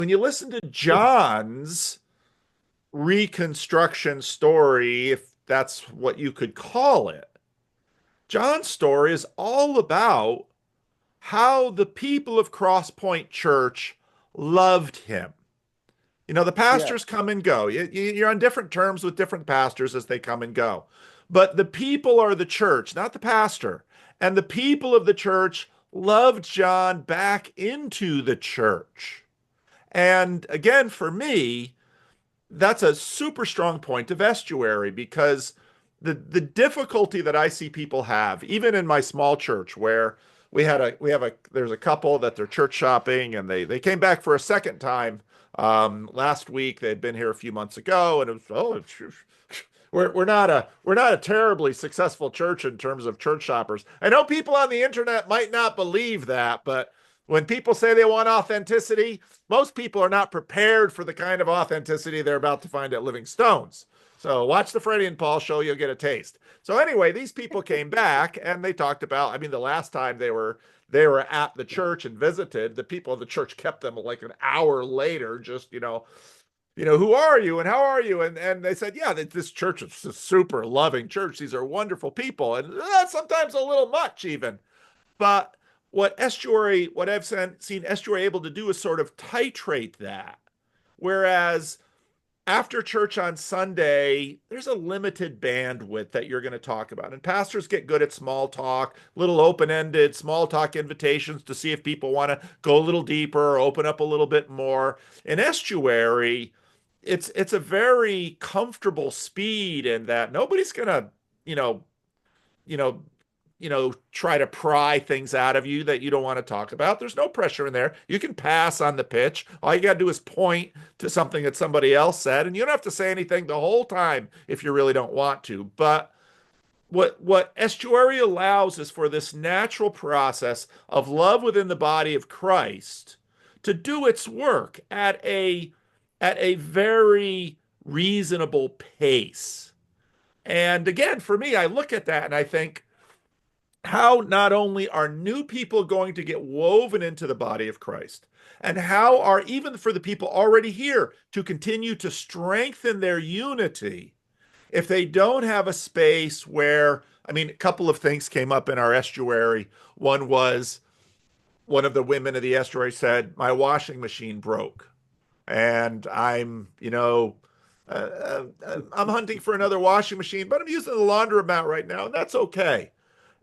when you listen to John's reconstruction story, if that's what you could call it, John's story is all about how the people of Cross Point Church loved him. You know, the Yeah. pastors come and go. You're on different terms with different pastors as they come and go. But the people are the church, not the pastor. And the people of the church loved John back into the church. And again, for me, that's a super strong point of Estuary because the difficulty that I see people have, even in my small church, where there's a couple that they're church shopping and they came back for a second time last week. They'd been here a few months ago, and it was we're not a terribly successful church in terms of church shoppers. I know people on the internet might not believe that, but when people say they want authenticity, most people are not prepared for the kind of authenticity they're about to find at Living Stones. So watch the Freddie and Paul show, you'll get a taste. So anyway, these people came back and they talked about, I mean, the last time they were at the church and visited, the people of the church kept them like an hour later, just, who are you and how are you? And they said, yeah, this church is a super loving church. These are wonderful people. And sometimes a little much even. But what I've seen Estuary able to do is sort of titrate that. Whereas after church on Sunday, there's a limited bandwidth that you're going to talk about. And pastors get good at small talk, little open-ended small talk invitations to see if people want to go a little deeper or open up a little bit more. In Estuary, it's a very comfortable speed in that nobody's going to, you know, you know, try to pry things out of you that you don't want to talk about. There's no pressure in there. You can pass on the pitch. All you got to do is point to something that somebody else said, and you don't have to say anything the whole time if you really don't want to. But what Estuary allows is for this natural process of love within the body of Christ to do its work at a very reasonable pace. And again, for me, I look at that and I think, how not only are new people going to get woven into the body of Christ, and how are even for the people already here to continue to strengthen their unity if they don't have a space where, I mean, a couple of things came up in our estuary. One was one of the women of the estuary said, my washing machine broke. And I'm hunting for another washing machine, but I'm using the laundromat right now, and that's okay.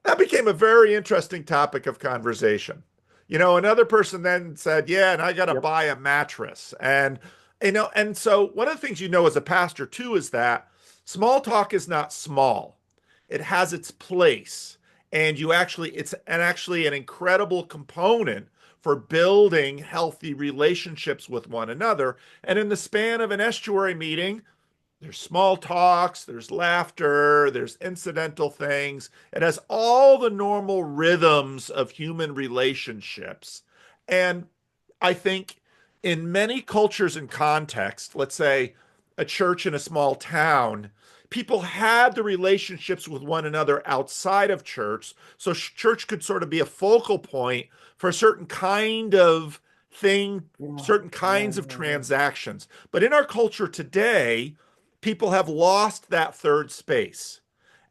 That became a very interesting topic of conversation. Another person then said, yeah, and I got to Yep. buy a mattress. And so one of the things as a pastor too is that small talk is not small. It has its place. And it's actually an incredible component for building healthy relationships with one another. And in the span of an estuary meeting, there's small talks, there's laughter, there's incidental things. It has all the normal rhythms of human relationships. And I think in many cultures and contexts, let's say a church in a small town, people had the relationships with one another outside of church. So church could sort of be a focal point for a certain kind of thing, Yeah. certain Yeah. kinds of Yeah. Yeah. transactions. But in our culture today, people have lost that third space.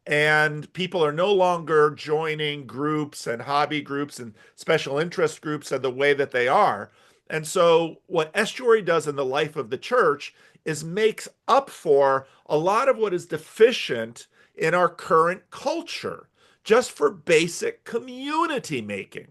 And people are no longer joining groups and hobby groups and special interest groups in the way that they are. And so, what Estuary does in the life of the church is makes up for a lot of what is deficient in our current culture, just for basic community making.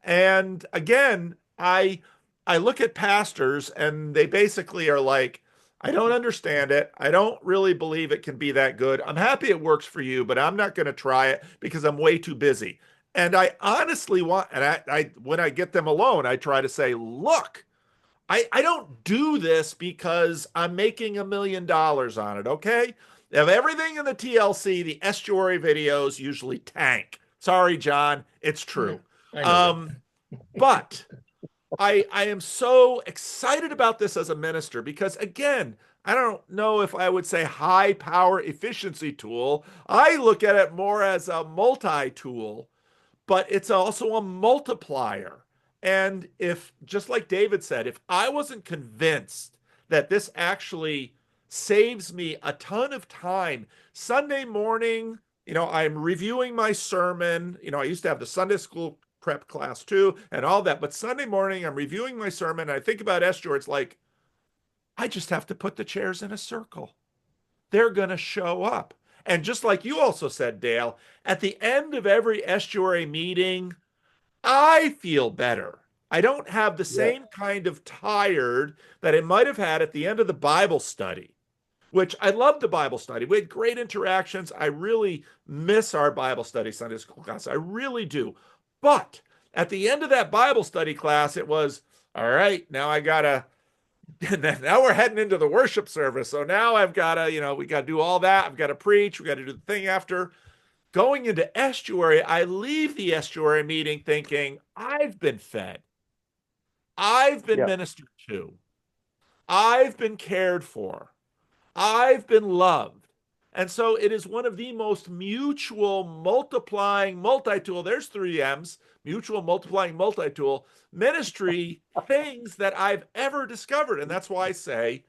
And again, I look at pastors and they basically are like, I don't understand it. I don't really believe it can be that good. I'm happy it works for you, but I'm not going to try it because I'm way too busy. And I honestly want, and when I get them alone, I try to say, look, I don't do this because I'm making $1 million on it, okay? Of everything in the TLC, the estuary videos usually tank. Sorry, John, it's Yeah. true. I know that. Um, but I am so excited about this as a minister because again, I don't know if I would say high power efficiency tool. I look at it more as a multi tool, but it's also a multiplier. And if, just like David said, if I wasn't convinced that this actually saves me a ton of time, Sunday morning, I'm reviewing my sermon. I used to have the Sunday school prep class too and all that. But Sunday morning, I'm reviewing my sermon. And I think about Estuary. It's like, I just have to put the chairs in a circle. They're going to show up. And just like you also said, Dale, at the end of every Estuary meeting, I feel better. I don't have the Yeah. same kind of tired that I might have had at the end of the Bible study, which I loved the Bible study. We had great interactions. I really miss our Bible study Sunday school class. I really do. But at the end of that Bible study class, it was, all right, now I got to, now we're heading into the worship service. So now I've got to, we got to do all that. I've got to preach. We got to do the thing after. Going into Estuary, I leave the Estuary meeting thinking, I've been fed. I've been Yeah. ministered to. I've been cared for. I've been loved. And so it is one of the most mutual multiplying multi-tool. There's three M's, mutual multiplying multi-tool ministry things that I've ever discovered. And that's why I say,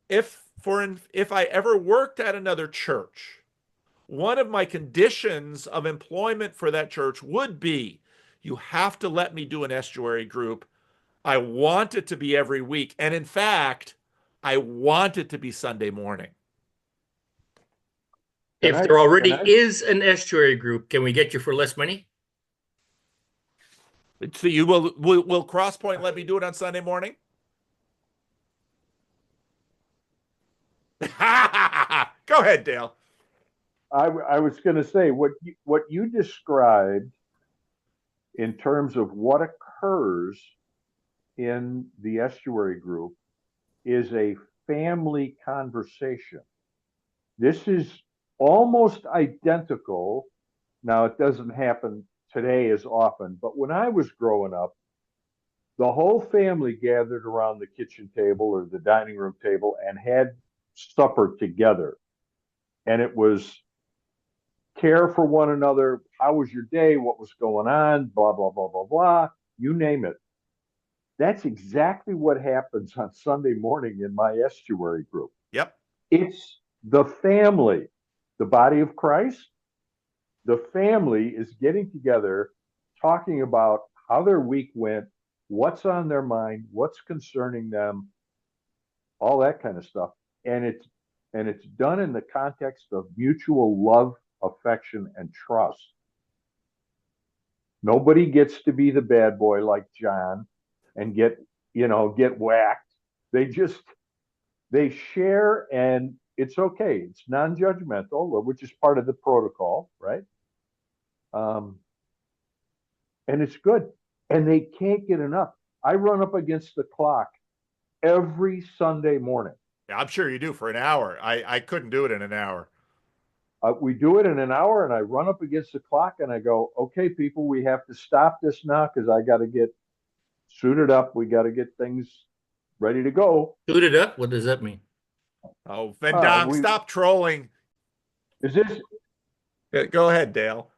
if I ever worked at another church, one of my conditions of employment for that church would be you have to let me do an Estuary group. I want it to be every week. And in fact, I want it to be Sunday morning. Can If I, there can already I, is an estuary group, can we get you for less money? So you will Crosspoint let me do it on Sunday morning? Go ahead, Dale. I was going to say what you described in terms of what occurs in the estuary group is a family conversation. This is almost identical. Now, it doesn't happen today as often, but when I was growing up, the whole family gathered around the kitchen table or the dining room table and had supper together. And it was care for one another. How was your day? What was going on? Blah, blah, blah, blah, blah. You name it. That's exactly what happens on Sunday morning in my estuary group. Yep. It's the family, the body of Christ. The family is getting together, talking about how their week went, what's on their mind, what's concerning them, all that kind of stuff. And it's done in the context of mutual love, affection, and trust. Nobody gets to be the bad boy like John and get whacked. They just they share, and it's okay. It's non-judgmental, which is part of the protocol, right? Um, and it's good. And they can't get enough. I run up against the clock every Sunday morning. Yeah, I'm sure you do for an hour. I couldn't do it in an hour. We do it in an hour, and I run up against the clock, and I go, "Okay, people, we have to stop this now because I got to get suited up. We got to get things ready to go." Shoot it up. What does that mean? Oh, Vendonk, We stop trolling. is this Go ahead, Dale.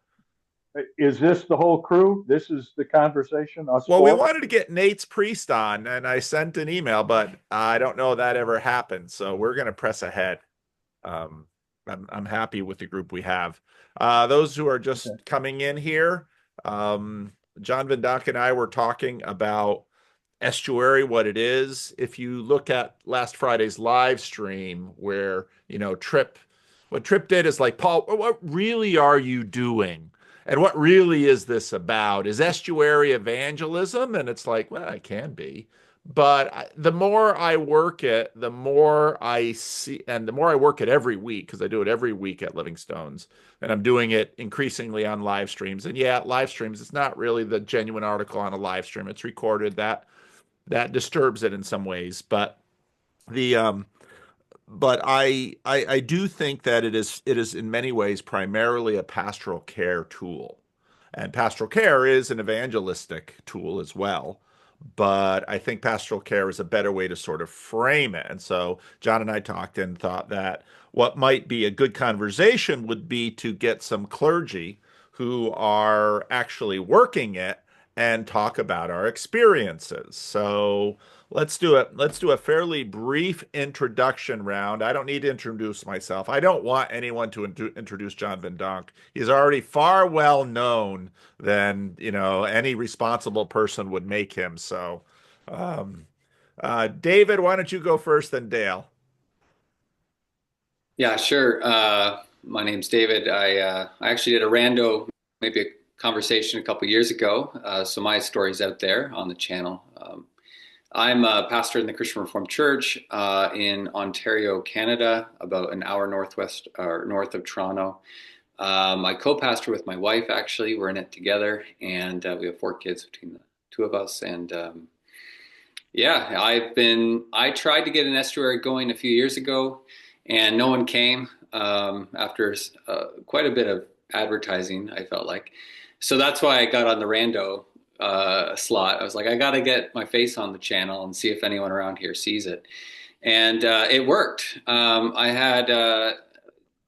is this the whole crew? This is the conversation. Us Well, we four. wanted to get Nate's priest on, and I sent an email, but I don't know that ever happened. So we're going to press ahead. Um, I'm happy with the group we have. Those who are just Okay. coming in here, John Vendock and I were talking about Estuary, what it is. If you look at last Friday's live stream, where what Trip did is like, Paul, what really are you doing? And what really is this about? Is estuary evangelism? And it's like, well, it can be. But the more I work it, the more I see, and the more I work it every week, because I do it every week at Livingstone's, and I'm doing it increasingly on live streams. And yeah, live streams, it's not really the genuine article on a live stream. It's recorded. That disturbs it in some ways. The but I do think that it is in many ways primarily a pastoral care tool. And pastoral care is an evangelistic tool as well. But I think pastoral care is a better way to sort of frame it. And so John and I talked and thought that what might be a good conversation would be to get some clergy who are actually working it and talk about our experiences. So let's do it. Let's do a fairly brief introduction round. I don't need to introduce myself. I don't want anyone to introduce John Van Donk. He's already far well known than, any responsible person would make him. So, um, David, why don't you go first, then Dale? Yeah, sure. My name's David. I actually did a rando, maybe a conversation a couple years ago. So my story's out there on the channel. I'm a pastor in the Christian Reformed Church in Ontario, Canada, about an hour northwest or north of Toronto. I co-pastor with my wife. Actually, we're in it together, and we have 4 kids between the two of us. And yeah, I tried to get an estuary going a few years ago, and no one came after quite a bit of advertising, I felt like. So that's why I got on the rando slot. I was like, I got to get my face on the channel and see if anyone around here sees it. And it worked. I had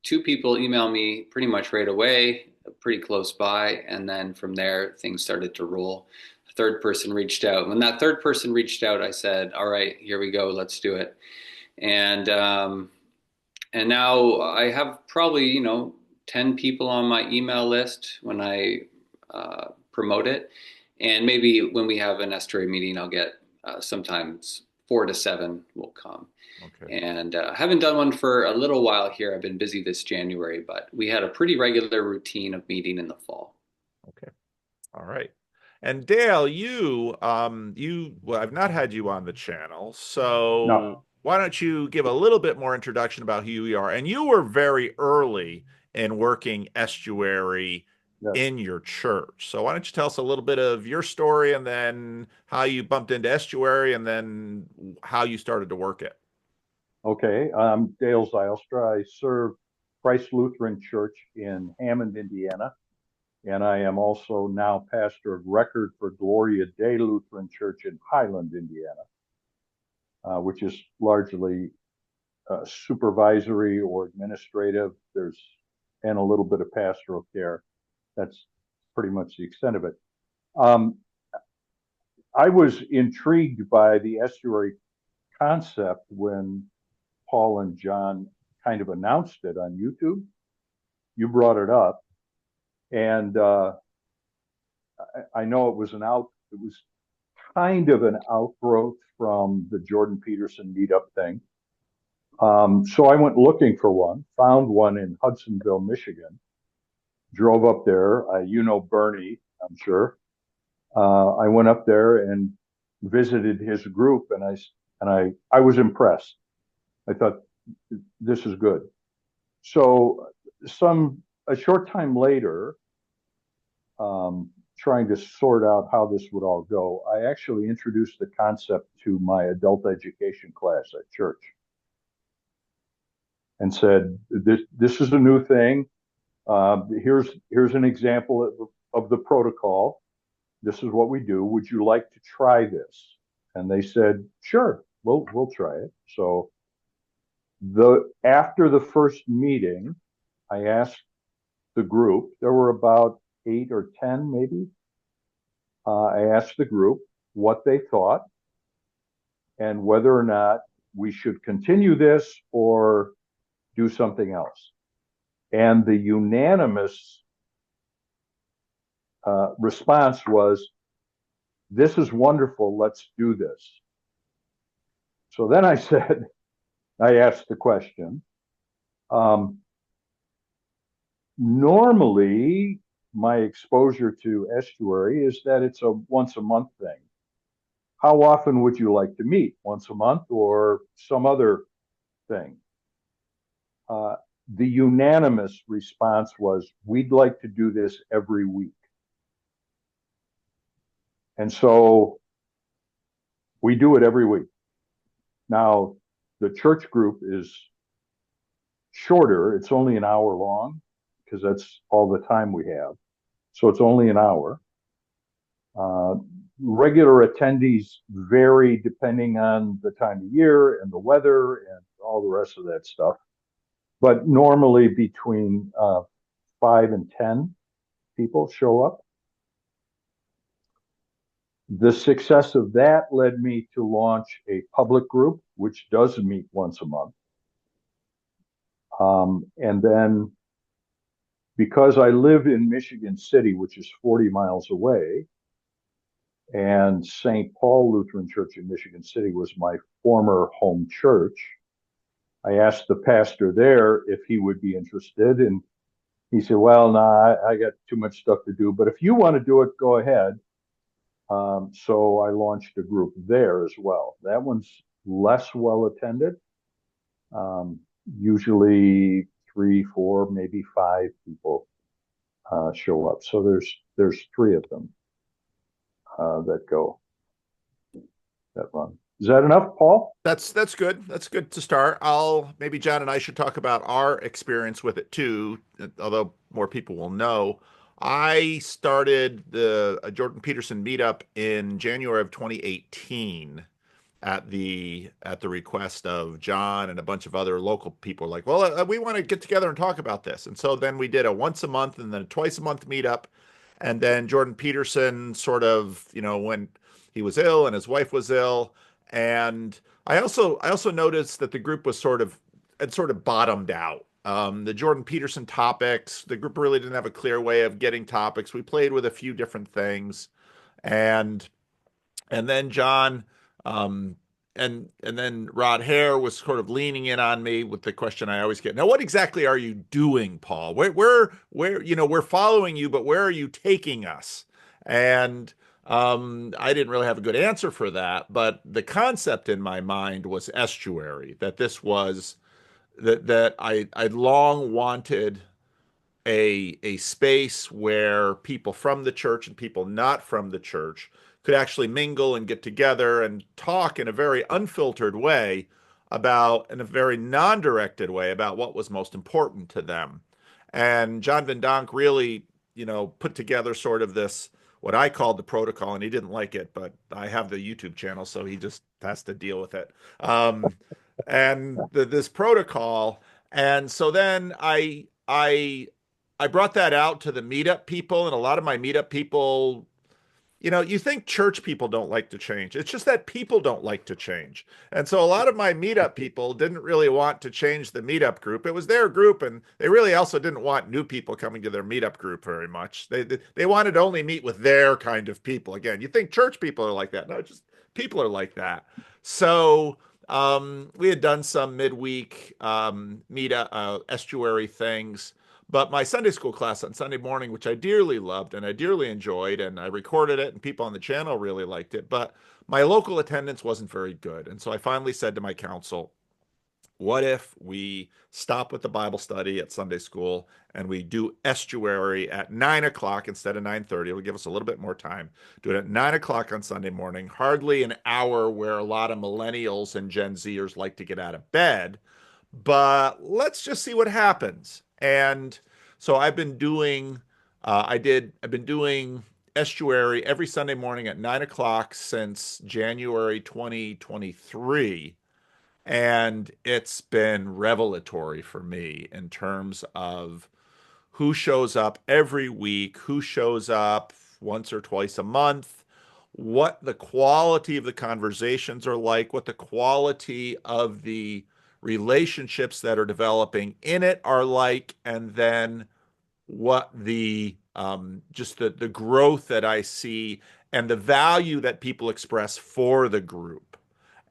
2 people email me pretty much right away, pretty close by. And then from there, things started to roll. A 3rd person reached out. When that 3rd person reached out, I said, all right, here we go. Let's do it. And now I have probably, 10 people on my email list when I promote it. And maybe when we have an estuary meeting, I'll get sometimes 4 to 7 will come. Okay. And I haven't done one for a little while here. I've been busy this January, but we had a pretty regular routine of meeting in the fall. Okay. All right. And Dale, well, I've not had you on the channel, so No. why don't you give a little bit more introduction about who you are? And you were very early in working estuary Yes. in your church. So why don't you tell us a little bit of your story and then how you bumped into estuary and then how you started to work it? Okay. I'm Dale Zylstra. I serve Christ Lutheran Church in Hammond, Indiana. And I am also now pastor of record for Gloria Dei Lutheran Church in Highland, Indiana, which is largely supervisory or administrative. And a little bit of pastoral care. That's pretty much the extent of it. I was intrigued by the estuary concept when Paul and John kind of announced it on YouTube. You brought it up, and I know it was kind of an outgrowth from the Jordan Peterson meetup thing. So I went looking for one, found one in Hudsonville, Michigan, drove up there. Bernie, I'm sure. I went up there and visited his group, and I was impressed. I thought, this is good. So a short time later, trying to sort out how this would all go, I actually introduced the concept to my adult education class at church and said, this is a new thing. Here's an example of the protocol. This is what we do. Would you like to try this? And they said, sure, we'll try it. So after the first meeting, I asked the group, there were about 8 or 10 maybe. I asked the group what they thought and whether or not we should continue this or do something else. And the unanimous response was, this is wonderful, let's do this. So then I asked the question, normally my exposure to estuary is that it's a once a month thing. How often would you like to meet? Once a month or some other thing? The unanimous response was, we'd like to do this every week. And so we do it every week. Now, the church group is shorter. It's only an hour long because that's all the time we have. So it's only an hour. Regular attendees vary depending on the time of year and the weather and all the rest of that stuff. But normally between 5 and 10 people show up. The success of that led me to launch a public group, which does meet once a month. And then because I live in Michigan City, which is 40 miles away, and St. Paul Lutheran Church in Michigan City was my former home church, I asked the pastor there if he would be interested. And he said, well, nah, I got too much stuff to do, but if you want to do it, go ahead. So I launched a group there as well. That one's less well attended. Usually 3, 4, maybe 5 people show up. So there's 3 of them that run. Is that enough, Paul? That's good. That's good to start. Maybe John and I should talk about our experience with it too, although more people will know. I started the Jordan Peterson meetup in January of 2018 at the request of John and a bunch of other local people. Like, well, we want to get together and talk about this. And so then we did a once a month and then a twice a month meetup. And then Jordan Peterson sort of, when he was ill and his wife was ill. And I also noticed that the group was sort of bottomed out. The Jordan Peterson topics, the group really didn't have a clear way of getting topics. We played with a few different things, and then John, and then Rod Hare was sort of leaning in on me with the question I always get. Now, what exactly are you doing, Paul? Where we're following you, but where are you taking us? And I didn't really have a good answer for that, but the concept in my mind was estuary, that this was that I'd long wanted a space where people from the church and people not from the church could actually mingle and get together and talk in a very unfiltered way in a very non-directed way about what was most important to them. And John Van Donk really, put together sort of this, what I called the protocol, and he didn't like it, but I have the YouTube channel, so he just has to deal with it. And this protocol. And so then I brought that out to the meetup people, and a lot of my meetup people, you think church people don't like to change. It's just that people don't like to change. And so a lot of my meetup people didn't really want to change the meetup group. It was their group, and they really also didn't want new people coming to their meetup group very much. They wanted to only meet with their kind of people. Again, you think church people are like that. No, just people are like that. So we had done some midweek meetup estuary things. But my Sunday school class on Sunday morning, which I dearly loved and I dearly enjoyed, and I recorded it, and people on the channel really liked it, but my local attendance wasn't very good. And so I finally said to my council, what if we stop with the Bible study at Sunday school and we do estuary at 9 o'clock instead of 9:30? It'll give us a little bit more time. Do it at 9 o'clock on Sunday morning, hardly an hour where a lot of millennials and Gen Zers like to get out of bed. But let's just see what happens. And so I've been doing estuary every Sunday morning at 9 o'clock since January 2023. And it's been revelatory for me in terms of who shows up every week, who shows up once or twice a month, what the quality of the conversations are like, what the quality of the relationships that are developing in it are like, and then what the just the growth that I see and the value that people express for the group.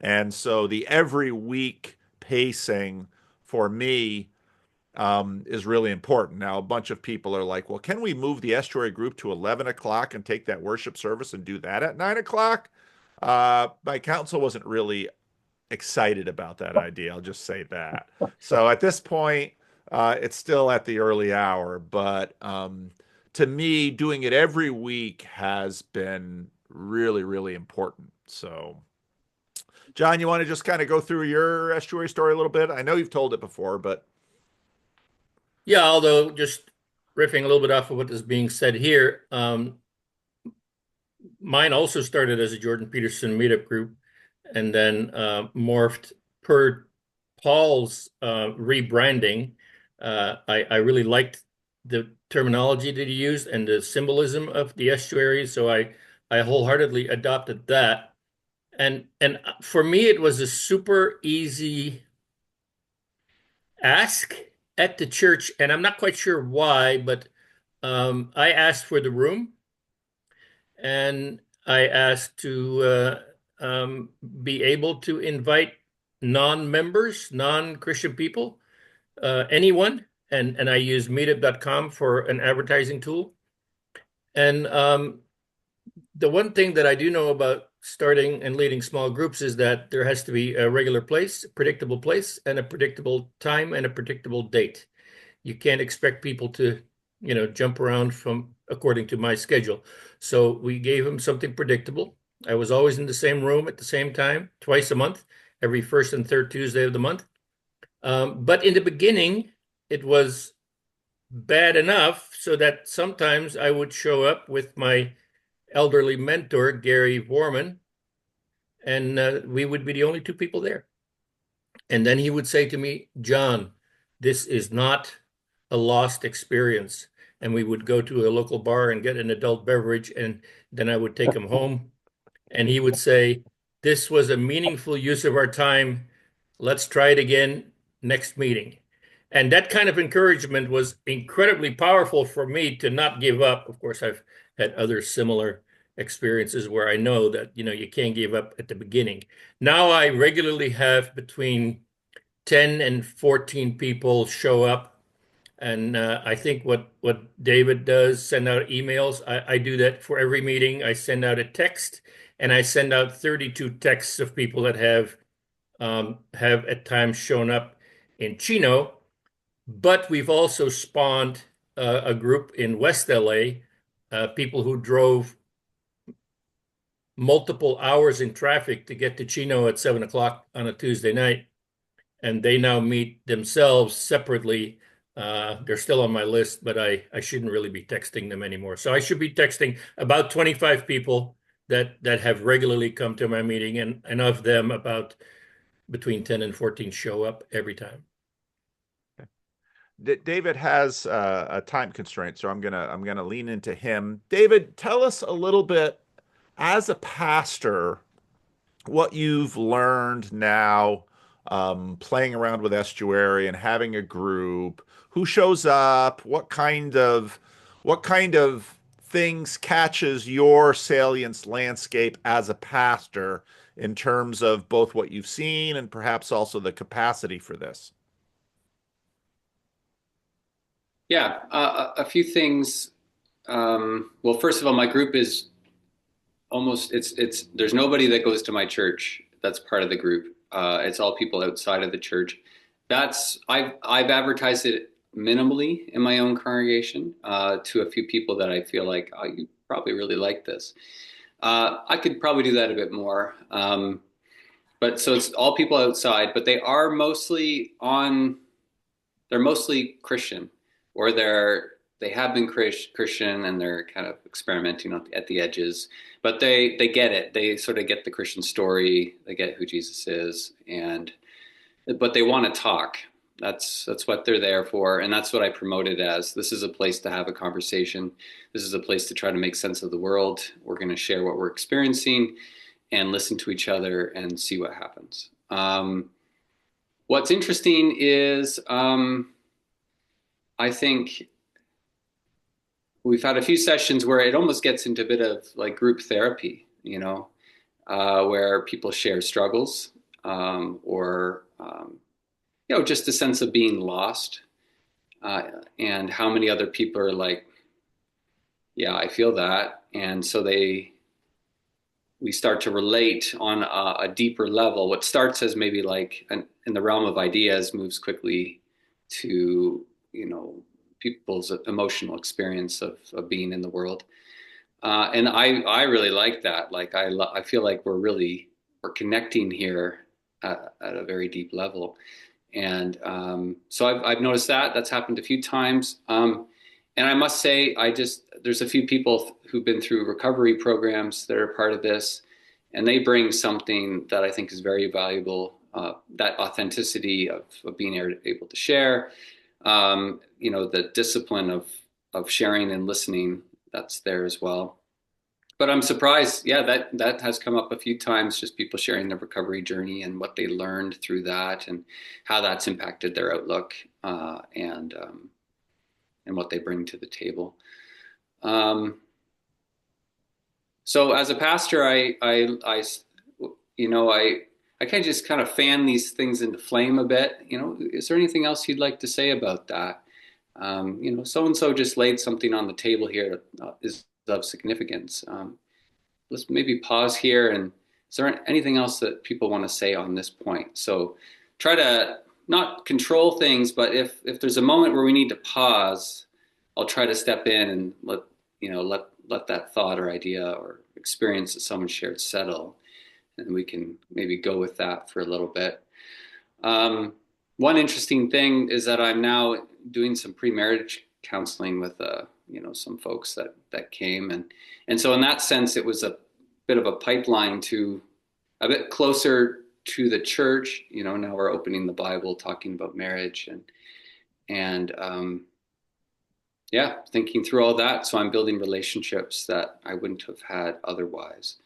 And so the every week pacing for me is really important. Now, a bunch of people are like, well, can we move the estuary group to 11 o'clock and take that worship service and do that at 9 o'clock? My council wasn't really excited about that idea. I'll just say that. So at this point, it's still at the early hour, but to me, doing it every week has been really, really important. So, John, you want to just kind of go through your estuary story a little bit? I know you've told it before, but Yeah, although just riffing a little bit off of what is being said here, mine also started as a Jordan Peterson meetup group and then morphed per Paul's rebranding. I really liked the terminology that he used and the symbolism of the estuary, so I I wholeheartedly adopted that. And for me, it was a super easy ask at the church, and I'm not quite sure why, but I asked for the room, and I asked to be able to invite non-members, non-Christian people, anyone, and I use meetup.com for an advertising tool. And the one thing that I do know about starting and leading small groups is that there has to be a regular place, a predictable place, and a predictable time and a predictable date. You can't expect people to, jump around from according to my schedule. So we gave them something predictable. I was always in the same room at the same time, twice a month, every first and third Tuesday of the month. But in the beginning, it was bad enough so that sometimes I would show up with my elderly mentor, Gary Vorman, and we would be the only two people there. And then he would say to me, John, this is not a lost experience. And we would go to a local bar and get an adult beverage, and then I would take him home. And he would say, this was a meaningful use of our time. Let's try it again next meeting. And that kind of encouragement was incredibly powerful for me to not give up. Of course, I've had other similar experiences where I know that, you can't give up at the beginning. Now I regularly have between 10 and 14 people show up. And I think what David does, send out emails. I do that for every meeting. I send out a text, and I send out 32 texts of people that have at times shown up in Chino. But we've also spawned a group in West LA, people who drove multiple hours in traffic to get to Chino at 7 o'clock on a Tuesday night. And they now meet themselves separately. They're still on my list, but I shouldn't really be texting them anymore. So I should be texting about 25 people that have regularly come to my meeting, and of them, about between 10 and 14 show up every time. David has a time constraint, so I'm gonna lean into him. David, tell us a little bit as a pastor what you've learned now, playing around with Estuary and having a group. Who shows up? What kind of things catches your salience landscape as a pastor in terms of both what you've seen and perhaps also the capacity for this? Yeah, a few things. Well, first of all, my group is it's there's nobody that goes to my church that's part of the group. It's all people outside of the church. I've advertised it minimally in my own congregation to a few people that I feel like, oh, you probably really like this. I could probably do that a bit more. But so it's all people outside, but they are they're mostly Christian, or they have been Christian and they're kind of experimenting at the edges, but they get it. They sort of get the Christian story. They get who Jesus is, but they want to talk. That's what they're there for, and that's what I promote it as. This is a place to have a conversation. This is a place to try to make sense of the world. We're going to share what we're experiencing and listen to each other and see what happens. What's interesting is I think we've had a few sessions where it almost gets into a bit of like group therapy, where people share struggles, or just a sense of being lost, and how many other people are like, yeah, I feel that. And so we start to relate on a deeper level. What starts as maybe like in the realm of ideas moves quickly to, people's emotional experience of being in the world. And I really like that. Like, I feel like we're connecting here at a very deep level. And so I've noticed that's happened a few times. And I must say, there's a few people who've been through recovery programs that are part of this, and they bring something that I think is very valuable, that authenticity of being able to share, the discipline of sharing and listening, that's there as well. but I'm surprised. Yeah, that has come up a few times, just people sharing their recovery journey and what they learned through that and how that's impacted their outlook, and what they bring to the table. So as a pastor, I kind of just kind of fan these things into flame a bit. Is there anything else you'd like to say about that? So and so just laid something on the table here that is of significance. Let's maybe pause here. And is there anything else that people want to say on this point? So try to not control things, but if there's a moment where we need to pause, I'll try to step in and let that thought or idea or experience that someone shared settle, and we can maybe go with that for a little bit. One interesting thing is that I'm now doing some pre-marriage counseling with some folks that came, and so in that sense it was a bit of a pipeline to a bit closer to the church. Now we're opening the Bible, talking about marriage, and thinking through all that. So I'm building relationships that I wouldn't have had otherwise,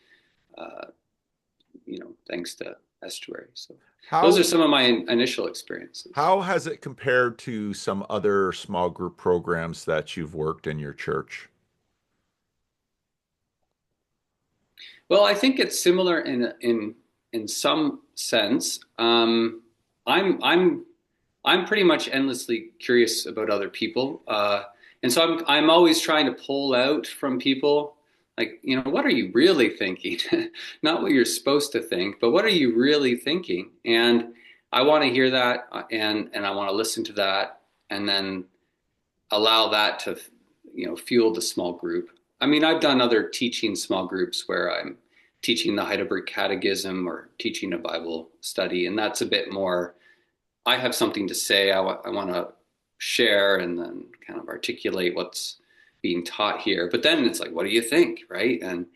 thanks to Estuary. So those are some of my initial experiences. How has it compared to some other small group programs that you've worked in your church? Well, I think it's similar in some sense. I'm pretty much endlessly curious about other people. And so I'm always trying to pull out from people, like, what are you really thinking? Not what you're supposed to think, but what are you really thinking? And I want to hear that, and I want to listen to that, and then allow that to, fuel the small group. I mean, I've done other teaching small groups where I'm teaching the Heidelberg Catechism or teaching a Bible study, and that's a bit more, I have something to say, I want to share and then kind of articulate what's being taught here. But then it's like, what do you think, right? And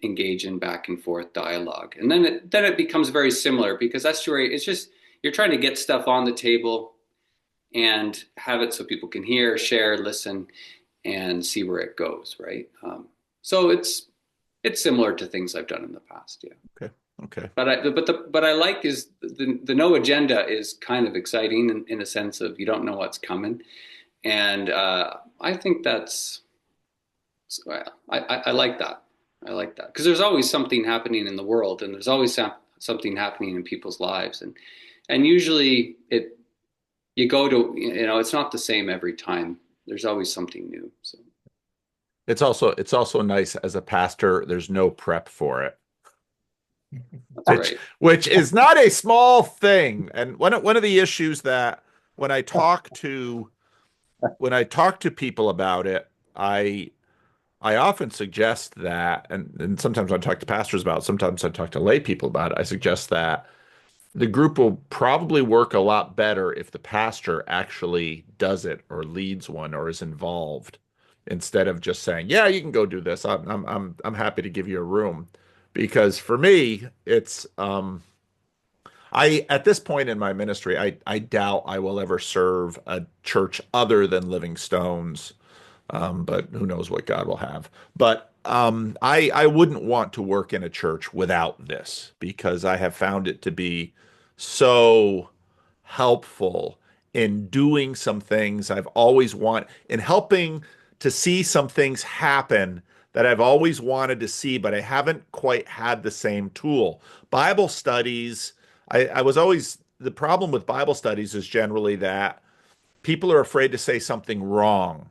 engage in back and forth dialogue. And then it becomes very similar, because Estuary, it's just, you're trying to get stuff on the table and have it so people can hear, share, listen, and see where it goes, right? So it's similar to things I've done in the past, yeah. Okay. But I like is the no agenda is kind of exciting in a sense of you don't know what's coming, and I think that's I like that. I like that because there's always something happening in the world, and there's always something happening in people's lives, and usually you go to it's not the same every time. There's always something new. So it's also nice as a pastor. There's no prep for it. Which is not a small thing. And one of the issues that when I talk to people about it, I often suggest that, and sometimes I talk to pastors about it, sometimes I talk to lay people about it. I suggest that the group will probably work a lot better if the pastor actually does it or leads one or is involved, instead of just saying, "Yeah, you can go do this. I'm happy to give you a room." Because for me, it's at this point in my ministry, I doubt I will ever serve a church other than Living Stones, but who knows what God will have. But I wouldn't want to work in a church without this, because I have found it to be so helpful in doing some things I've always wanted, in helping to see some things happen that I've always wanted to see, but I haven't quite had the same tool. Bible studies, I was always, the problem with Bible studies is generally that people are afraid to say something wrong,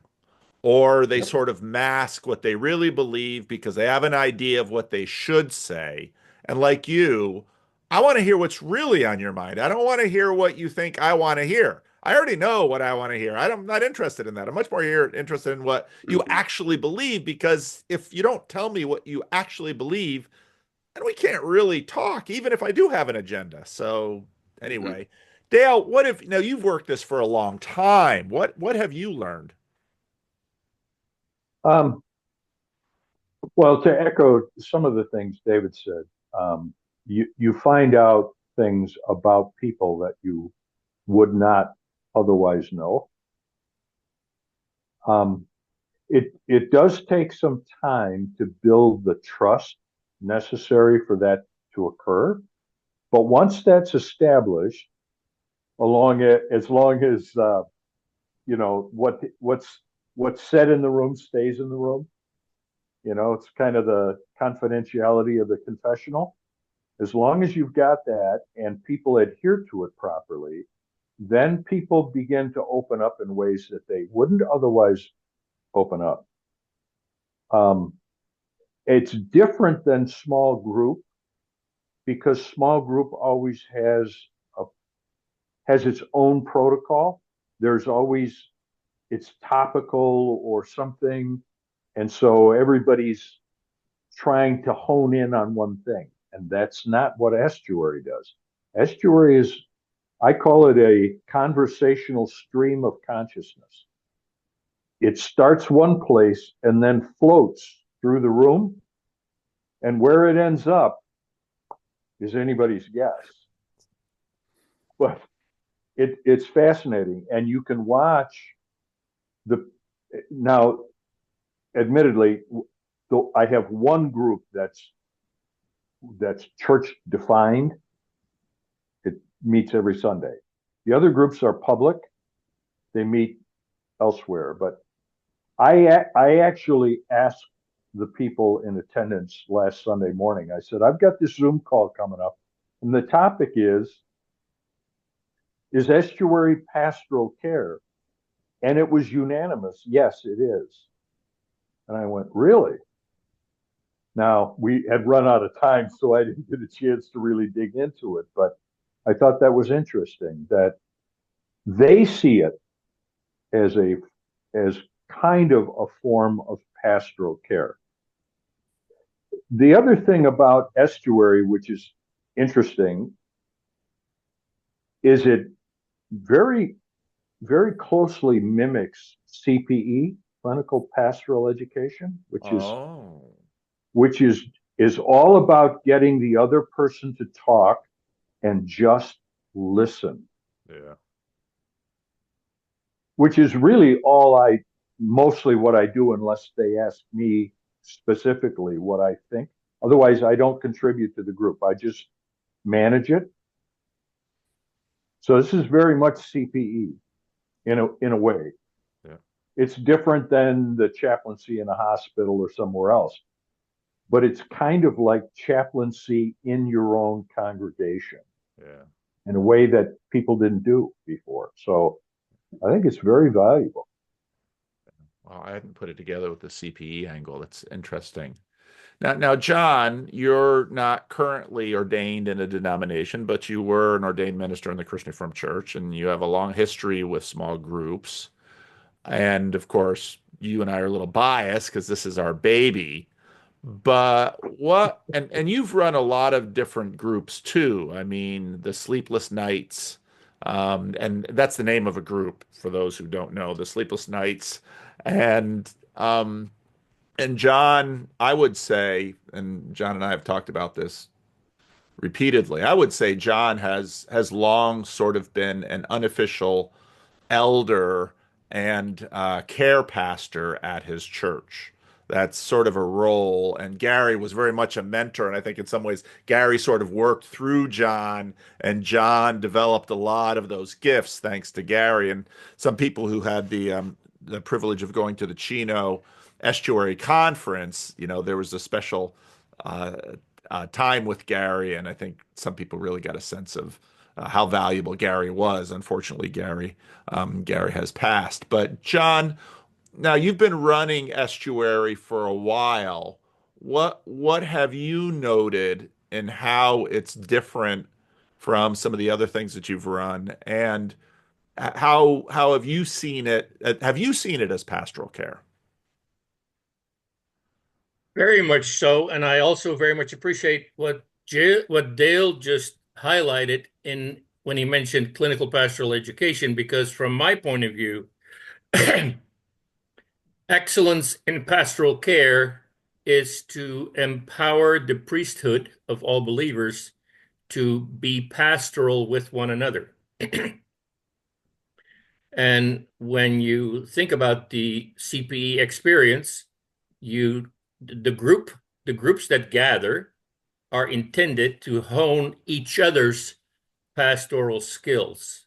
or they sort of mask what they really believe because they have an idea of what they should say. And like you, I want to hear what's really on your mind. I don't want to hear what you think I want to hear. I already know what I want to hear. I'm not interested in that. I'm much more interested in what you actually believe, because if you don't tell me what you actually believe, then we can't really talk, even if I do have an agenda. So anyway, Dale, now you've worked this for a long time. What have you learned? Well, to echo some of the things David said, you find out things about people that you would not otherwise know. it does take some time to build the trust necessary for that to occur. But once that's established, as long as you know what's said in the room stays in the room. You know, it's kind of the confidentiality of the confessional. As long as you've got that and people adhere to it properly, then people begin to open up in ways that they wouldn't otherwise open up. Um, it's different than small group because small group always a, has its own protocol. There's always it's topical or something, and so everybody's trying to hone in on one thing, and that's not what Estuary does. Estuary is, I call it a conversational stream of consciousness. It starts one place and then floats through the room, and where it ends up is anybody's guess. But it's fascinating, and you can watch the now. Admittedly, I have one group that's church defined. It meets every Sunday. The other groups are public. They meet elsewhere. But I actually asked the people in attendance last Sunday morning. I said, I've got this Zoom call coming up, and the topic is estuary pastoral care? And it was unanimous. Yes, it is. And I went, really? Now, we had run out of time, so I didn't get a chance to really dig into it. But I thought that was interesting that they see it as kind of a form of pastoral care. The other thing about estuary, which is interesting, is it very, very closely mimics CPE, clinical pastoral education, which is all about getting the other person to talk and just listen. Yeah. Which is really mostly what I do, unless they ask me specifically what I think. Otherwise, I don't contribute to the group. I just manage it. So this is very much CPE in a way. Yeah. It's different than the chaplaincy in a hospital or somewhere else, but it's kind of like chaplaincy in your own congregation. Yeah. In a way that people didn't do before. So I think it's very valuable. Well, I hadn't put it together with the CPE angle. That's interesting. Now, John, you're not currently ordained in a denomination, but you were an ordained minister in the Christian Reformed Church, and you have a long history with small groups. And of course, you and I are a little biased because this is our baby. But and you've run a lot of different groups too. I mean, the Sleepless Nights, and that's the name of a group for those who don't know, the Sleepless Nights. And and John, I would say, and John and I have talked about this repeatedly, I would say John has long sort of been an unofficial elder and care pastor at his church. That's sort of a role. And Gary was very much a mentor. And I think in some ways, Gary sort of worked through John, and John developed a lot of those gifts thanks to Gary. And some people who had the privilege of going to the Chino Estuary Conference, you know, there was a special uh, time with Gary. And I think some people really got a sense of how valuable Gary was. Unfortunately, Gary has passed. But John, now you've been running Estuary for a while. What have you noted in how it's different from some of the other things that you've run, and how have you seen it? Have you seen it as pastoral care? Very much so, and I also very much appreciate what Dale just highlighted in when he mentioned clinical pastoral education, because from my point of view, excellence in pastoral care is to empower the priesthood of all believers to be pastoral with one another. And when you think about the CPE experience, the groups that gather are intended to hone each other's pastoral skills.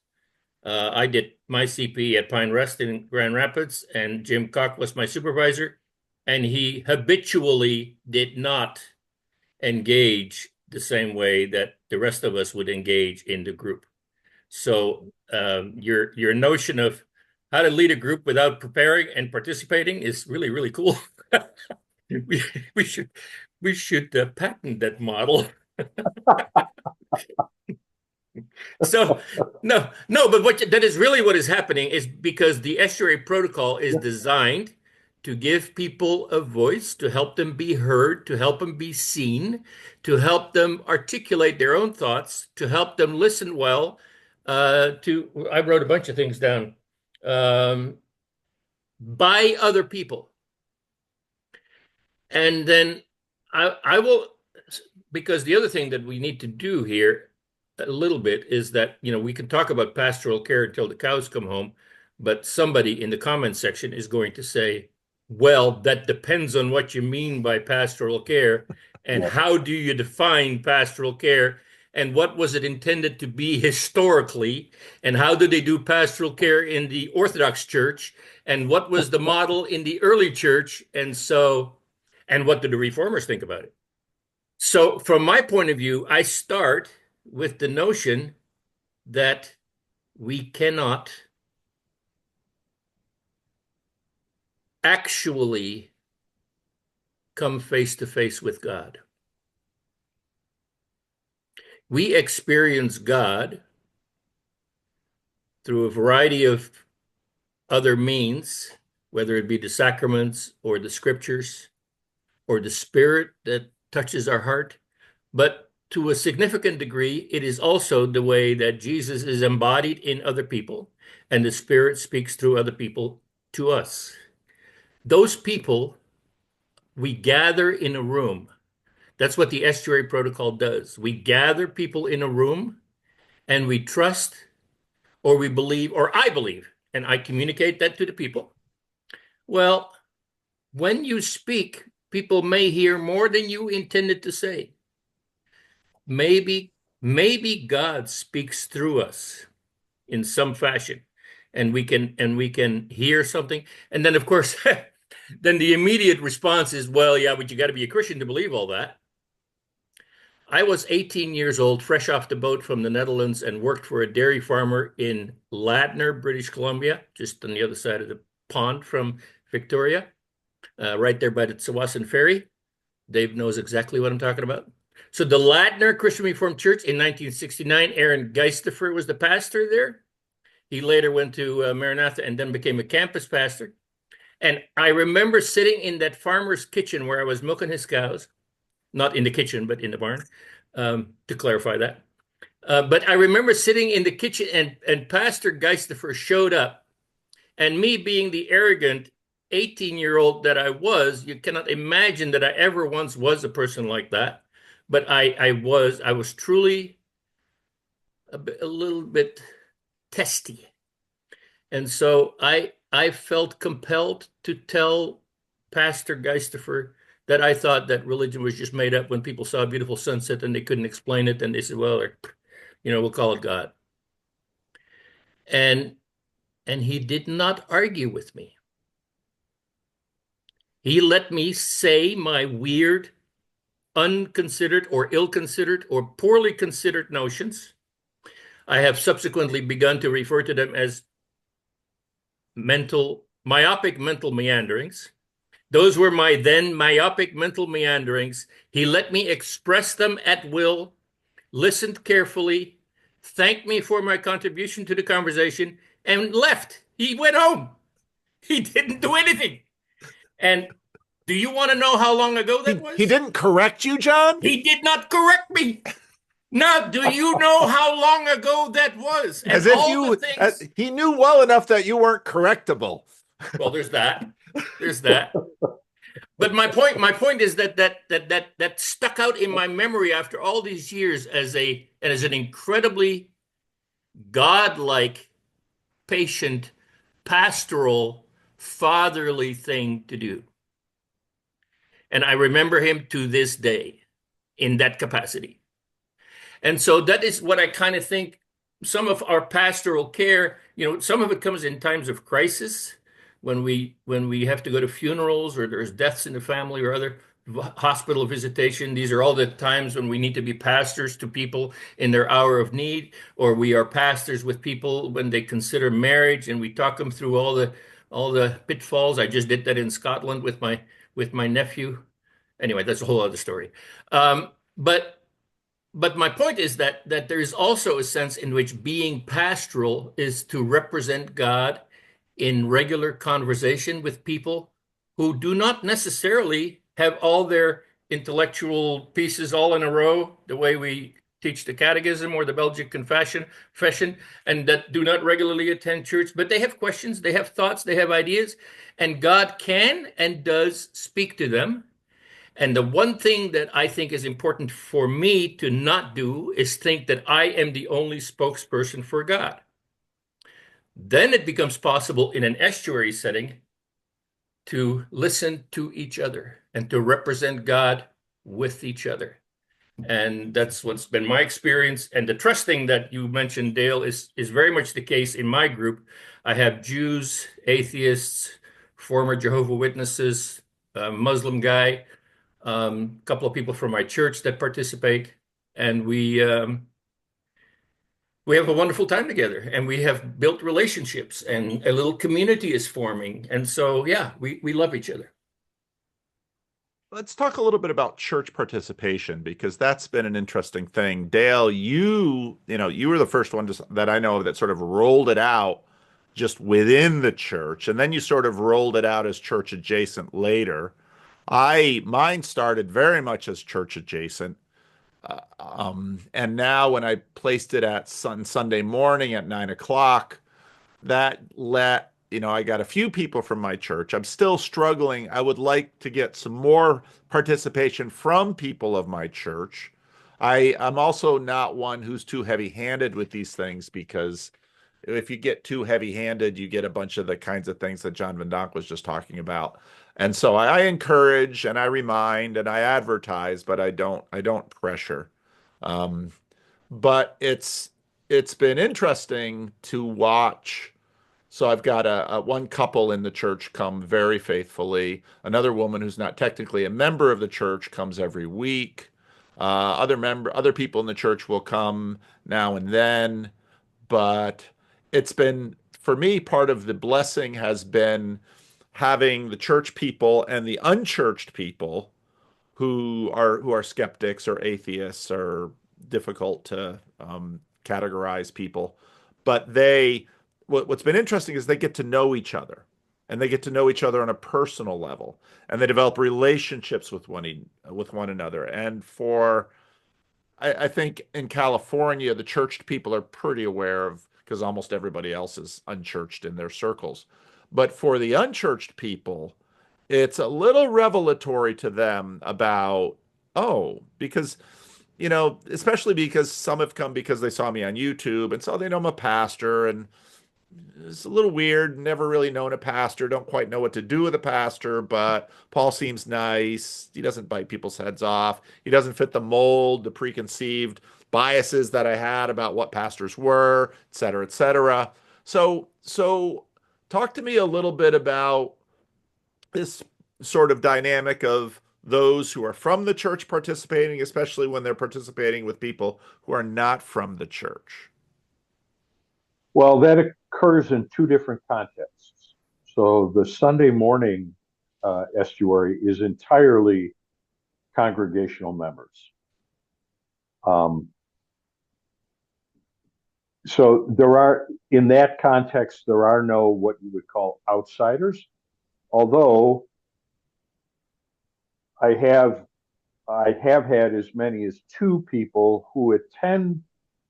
I did my CPE at Pine Rest in Grand Rapids, and Jim Cock was my supervisor, and he habitually did not engage the same way that the rest of us would engage in the group. So your notion of how to lead a group without preparing and participating is really, really cool. we, we should patent that model. So no, but that is really what is happening, is because the Estuary Protocol is designed to give people a voice, to help them be heard, to help them be seen, to help them articulate their own thoughts, to help them listen well. I wrote a bunch of things down, by other people. And then I will, because the other thing that we need to do here a little bit is that, we can talk about pastoral care until the cows come home, but somebody in the comment section is going to say, well, that depends on what you mean by pastoral care, and how do you define pastoral care, and what was it intended to be historically, and how did they do pastoral care in the Orthodox Church, and what was the model in the early church, and what did the Reformers think about it? So from my point of view, I start with the notion that we cannot actually come face to face with God. We experience God through a variety of other means, whether it be the sacraments or the scriptures or the Spirit that touches our heart. But to a significant degree, it is also the way that Jesus is embodied in other people, and the Spirit speaks through other people to us. Those people, we gather in a room. That's what the Estuary Protocol does. We gather people in a room, and we trust, or we believe, or I believe, and I communicate that to the people. Well, when you speak, people may hear more than you intended to say. Maybe God speaks through us in some fashion, and we can hear something. And then, of course, then the immediate response is, well, yeah, but you got to be a Christian to believe all that. I was 18 years old, fresh off the boat from the Netherlands, and worked for a dairy farmer in Ladner, British Columbia, just on the other side of the pond from Victoria, right there by the Tsawasan Ferry. Dave knows exactly what I'm talking about. So the Ladner Christian Reformed Church in 1969, Aaron Geistifer was the pastor there. He later went to Maranatha and then became a campus pastor. And I remember sitting in that farmer's kitchen where I was milking his cows, not in the kitchen, but in the barn, to clarify that. But I remember sitting in the kitchen, and Pastor Geistifer showed up. And me being the arrogant 18-year-old that I was, you cannot imagine that I ever once was a person like that. But I was truly a little bit testy. And so I felt compelled to tell Pastor Geistifer that I thought that religion was just made up when people saw a beautiful sunset and they couldn't explain it. And they said, well, we'll call it God. And he did not argue with me. He let me say my weird, unconsidered or ill-considered or poorly considered notions. I have subsequently begun to refer to them as myopic mental meanderings. Those were my then myopic mental meanderings. He let me express them at will, listened carefully, thanked me for my contribution to the conversation, and left. He went home. He didn't do anything. And do you want to know how long ago that was? He didn't correct you, John? He did not correct me. Now, do you know how long ago that was? And as if he knew well enough that you weren't correctable. Well, there's that. There's that. But my point is that stuck out in my memory after all these years as an incredibly godlike, patient, pastoral, fatherly thing to do. And I remember him to this day in that capacity. And so that is what I kind of think some of our pastoral care, some of it comes in times of crisis when we have to go to funerals or there's deaths in the family or other hospital visitation. These are all the times when we need to be pastors to people in their hour of need, or we are pastors with people when they consider marriage and we talk them through all the pitfalls. I just did that in Scotland with my nephew. Anyway, that's a whole other story. But my point is that there is also a sense in which being pastoral is to represent God in regular conversation with people who do not necessarily have all their intellectual pieces all in a row, the way we teach the Catechism or the Belgic Confession, and that do not regularly attend church, but they have questions, they have thoughts, they have ideas, and God can and does speak to them. And the one thing that I think is important for me to not do is think that I am the only spokesperson for God. Then it becomes possible in an estuary setting to listen to each other and to represent God with each other. And that's what's been my experience. And the trust thing that you mentioned, Dale, is very much the case in my group. I have Jews, atheists, former Jehovah's Witnesses, a Muslim guy, a couple of people from my church that participate, and we have a wonderful time together, and we have built relationships, and a little community is forming, and so yeah, we love each other. Let's talk a little bit about church participation, because that's been an interesting thing. Dale, you were the first one that I know of that sort of rolled it out just within the church, and then you sort of rolled it out as church adjacent later. Mine started very much as church adjacent. And now when I placed it at Sunday morning at 9 o'clock, I got a few people from my church. I'm still struggling. I would like to get some more participation from people of my church. I'm also not one who's too heavy-handed with these things, because if you get too heavy-handed, you get a bunch of the kinds of things that John Van Donk was just talking about. And so I encourage and I remind and I advertise, but I don't pressure. Um, but it's been interesting to watch. So I've got a one couple in the church come very faithfully. Another woman who's not technically a member of the church comes every week. Other people in the church will come now and then, but it's been, for me, part of the blessing has been having the church people and the unchurched people who are skeptics or atheists or difficult to categorize people. But what's been interesting is they get to know each other, and they get to know each other on a personal level, and they develop relationships with one another. And I think in California, the churched people are pretty aware of, because almost everybody else is unchurched in their circles. But for the unchurched people, it's a little revelatory to them about, because, especially because some have come because they saw me on YouTube, and so they know I'm a pastor, and it's a little weird, never really known a pastor, don't quite know what to do with a pastor, but Paul seems nice. He doesn't bite people's heads off. He doesn't fit the mold, the preconceived biases that I had about what pastors were, et cetera, et cetera. So talk to me a little bit about this sort of dynamic of those who are from the church participating, especially when they're participating with people who are not from the church. Well, that occurs in two different contexts. So the Sunday morning estuary is entirely congregational members. So in that context, there are no what you would call outsiders, although I have had as many as two people who attend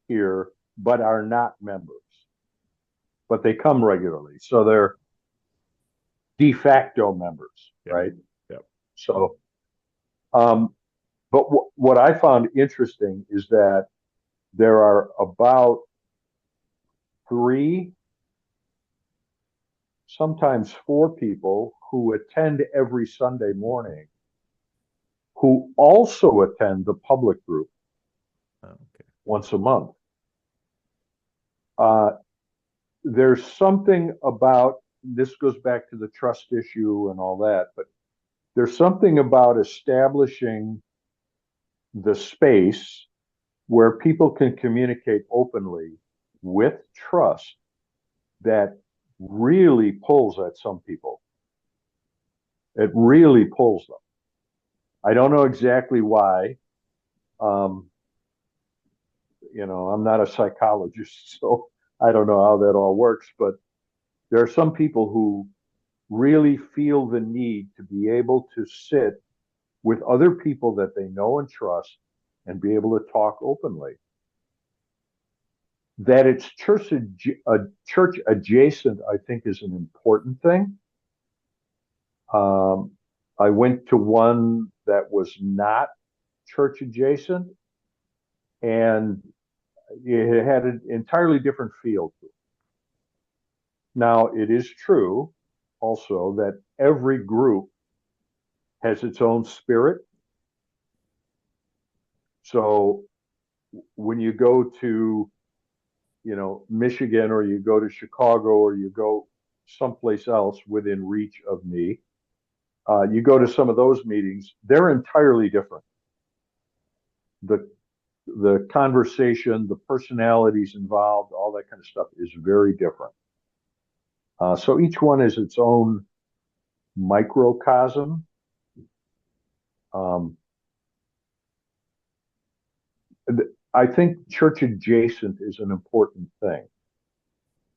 here but are not members, but they come regularly, so they're de facto members, right? Yep. So, but what I found interesting is that there are about 3 sometimes 4 people who attend every Sunday morning, who also attend the public group Okay. once a month. There's something about, this goes back to the trust issue and all that, but there's something about establishing the space where people can communicate openly with trust that really pulls at some people. It really pulls them. I don't know exactly why. Um, I'm not a psychologist, so I don't know how that all works, but there are some people who really feel the need to be able to sit with other people that they know and trust and be able to talk openly. That it's church adjacent, I think, is an important thing. I went to one that was not church adjacent, and it had an entirely different feel to it. Now, it is true also that every group has its own spirit. So when you go to, Michigan, or you go to Chicago, or you go someplace else within reach of me, you go to some of those meetings, they're entirely different. The conversation, the personalities involved, all that kind of stuff is very different. So each one is its own microcosm. I think church adjacent is an important thing.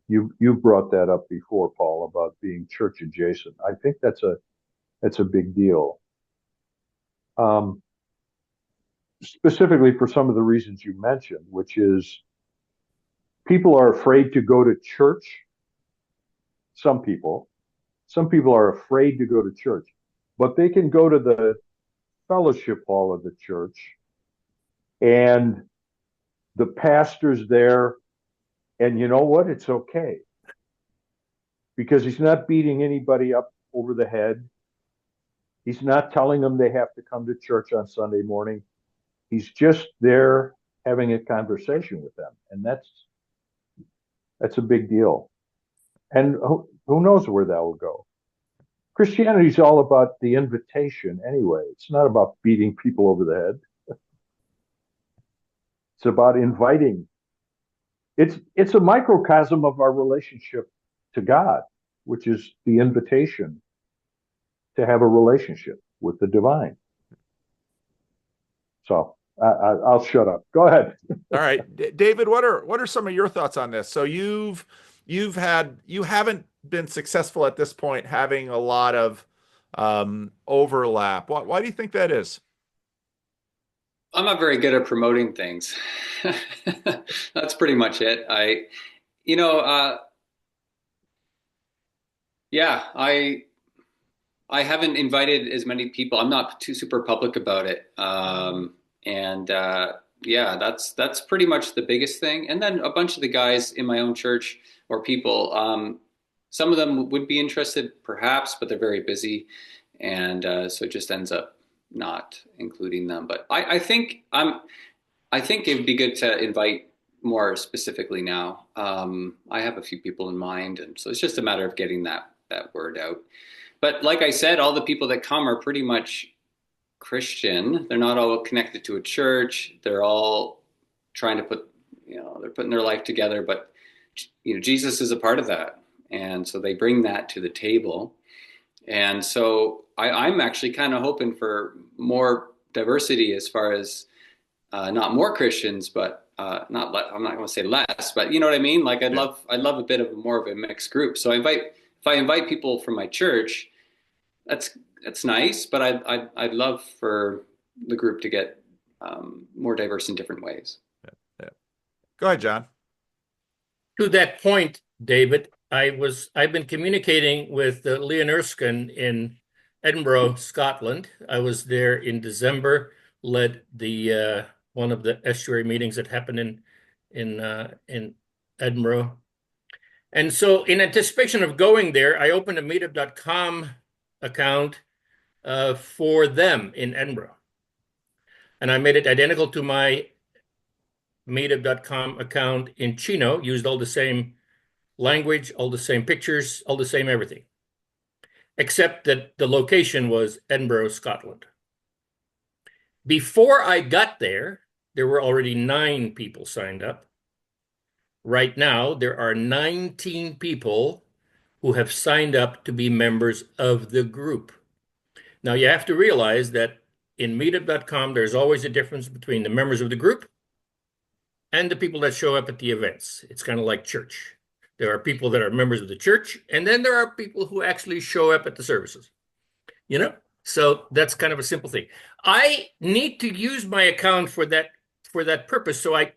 You brought that up before, Paul, about being church adjacent. I think that's a big deal. Specifically for some of the reasons you mentioned, which is people are afraid to go to church. Some people are afraid to go to church, but they can go to the fellowship hall of the church, and the pastor's there, and you know what? It's okay, because he's not beating anybody up over the head. He's not telling them they have to come to church on Sunday morning. He's just there having a conversation with them, and that's a big deal. And who knows where that will go? Christianity is all about the invitation anyway. It's not about beating people over the head. It's about inviting. It's a microcosm of our relationship to God, which is the invitation to have a relationship with the divine. So I'll shut up. Go ahead. All right, David, what are some of your thoughts on this? So you haven't been successful at this point having a lot of overlap. Why do you think that is? I'm not very good at promoting things. That's pretty much it. Yeah, I haven't invited as many people. I'm not too super public about it. Yeah, that's pretty much the biggest thing. And then a bunch of the guys in my own church or people, some of them would be interested perhaps, but they're very busy. And so it just ends up not including them. But I think it would be good to invite more specifically now. I have a few people in mind, and so it's just a matter of getting that word out. But like I said, all the people that come are pretty much Christian. They're not all connected to a church. They're all trying to they're putting their life together, but Jesus is a part of that. And so they bring that to the table. And so I'm actually kind of hoping for more diversity as far as not more Christians, but I'm not going to say less, but you know what I mean? Like I'd love a bit of more of a mixed group. So if I invite people from my church, that's nice, but I'd love for the group to get more diverse in different ways. Yeah. Go ahead, John. To that point, David, I've been communicating with Leon Erskine in Edinburgh, Scotland. I was there in December, led the one of the estuary meetings that happened in Edinburgh, And so in anticipation of going there, I opened a meetup.com account for them in Edinburgh. And I made it identical to my meetup.com account in Chino, used all the same language, all the same pictures, all the same everything, except that the location was Edinburgh, Scotland. Before I got there were already 9 people signed up. Right now, there are 19 people who have signed up to be members of the group. Now, you have to realize that in meetup.com, there's always a difference between the members of the group and the people that show up at the events. It's kind of like church. There are people that are members of the church, and then there are people who actually show up at the services. You know? So that's kind of a simple thing. I need to use my account for that purpose. So I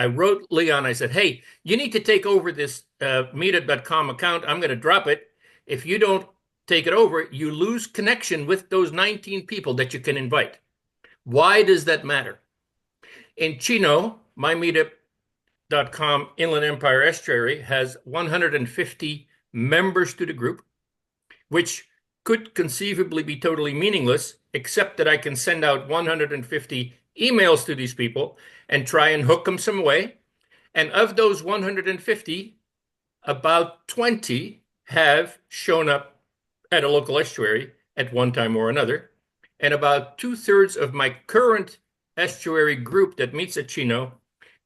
wrote Leon, I said, hey, you need to take over this meetup.com account. I'm going to drop it. If you don't take it over, you lose connection with those 19 people that you can invite. Why does that matter? In Chino, my meetup.com Inland Empire Estuary has 150 members to the group, which could conceivably be totally meaningless, except that I can send out 150 emails to these people and try and hook them some way. And of those 150, about 20 have shown up at a local estuary at one time or another. And about 2/3 of my current estuary group that meets at Chino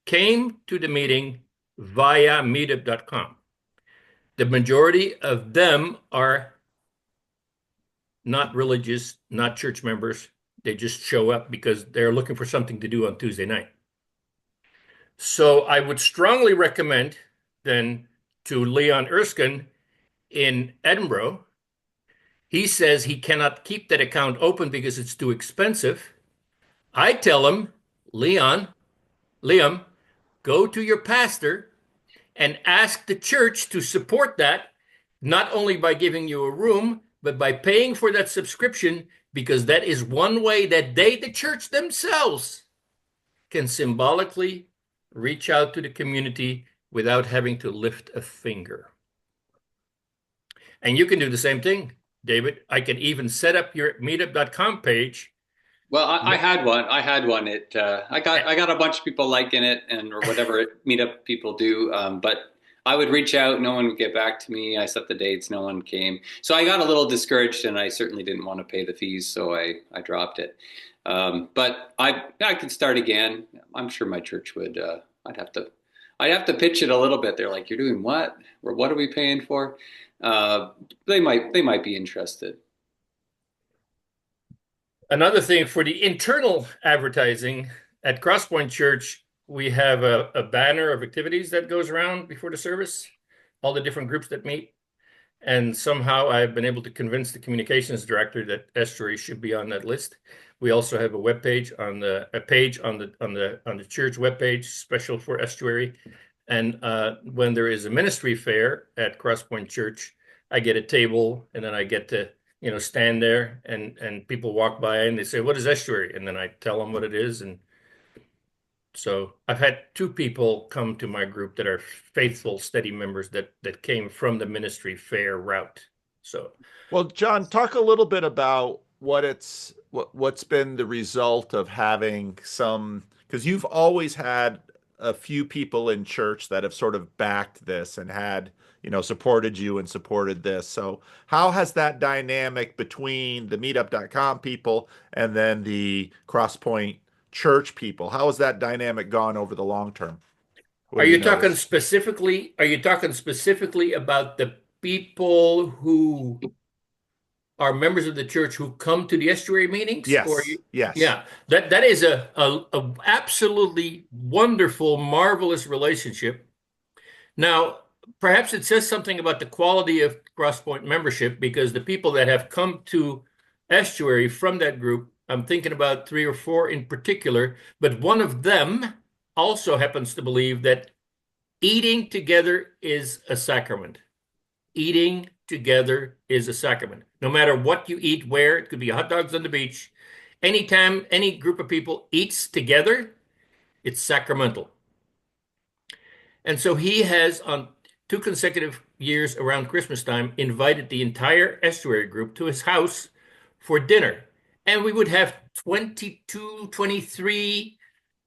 came to the meeting via meetup.com. The majority of them are not religious, not church members. They just show up because they're looking for something to do on Tuesday night. So I would strongly recommend then to Leon Erskine in Edinburgh. He says he cannot keep that account open because it's too expensive. I tell him, Liam, go to your pastor and ask the church to support that, not only by giving you a room, but by paying for that subscription, because that is one way that they, the church themselves, can symbolically reach out to the community without having to lift a finger. And you can do the same thing, David. I can even set up your meetup.com page. Well, I had one. I got a bunch of people liking it or whatever meetup people do. But I would reach out, no one would get back to me. I set the dates, no one came. So I got a little discouraged, and I certainly didn't want to pay the fees, so I dropped it. But I could start again. I'm sure my church would. I'd have to pitch it a little bit. They're like, "You're doing what? Or what are we paying for?" They might be interested. Another thing for the internal advertising at Crosspoint Church, we have a banner of activities that goes around before the service, all the different groups that meet. And somehow I've been able to convince the communications director that Estuary should be on that list. We also have a page on the church webpage special for Estuary. And when there is a ministry fair at Crosspoint Church, I get a table, and then I get to stand there, and people walk by and they say, "What is Estuary?" And then I tell them what it is. And so I've had 2 people come to my group that are faithful, steady members that came from the ministry fair route. So, well, John, talk a little bit about what's been the result of having some, because you've always had a few people in church that have sort of backed this and had, supported you and supported this. So how has that dynamic between the meetup.com people and then the Crosspoint church people, how has that dynamic gone over the long term? Are you talking specifically about the people who are members of the church who come to the Estuary meetings? Yes. Yes. Yeah. That is a absolutely wonderful, marvelous relationship. Now, perhaps it says something about the quality of Crosspoint membership, because the people that have come to Estuary from that group, I'm thinking about 3 or 4 in particular, but one of them also happens to believe that eating together is a sacrament. Eating together is a sacrament. No matter what you eat, where, it could be hot dogs on the beach. Anytime any group of people eats together, it's sacramental. And so he has, on 2 consecutive years around Christmas time, invited the entire Estuary group to his house for dinner. And we would have 22, 23.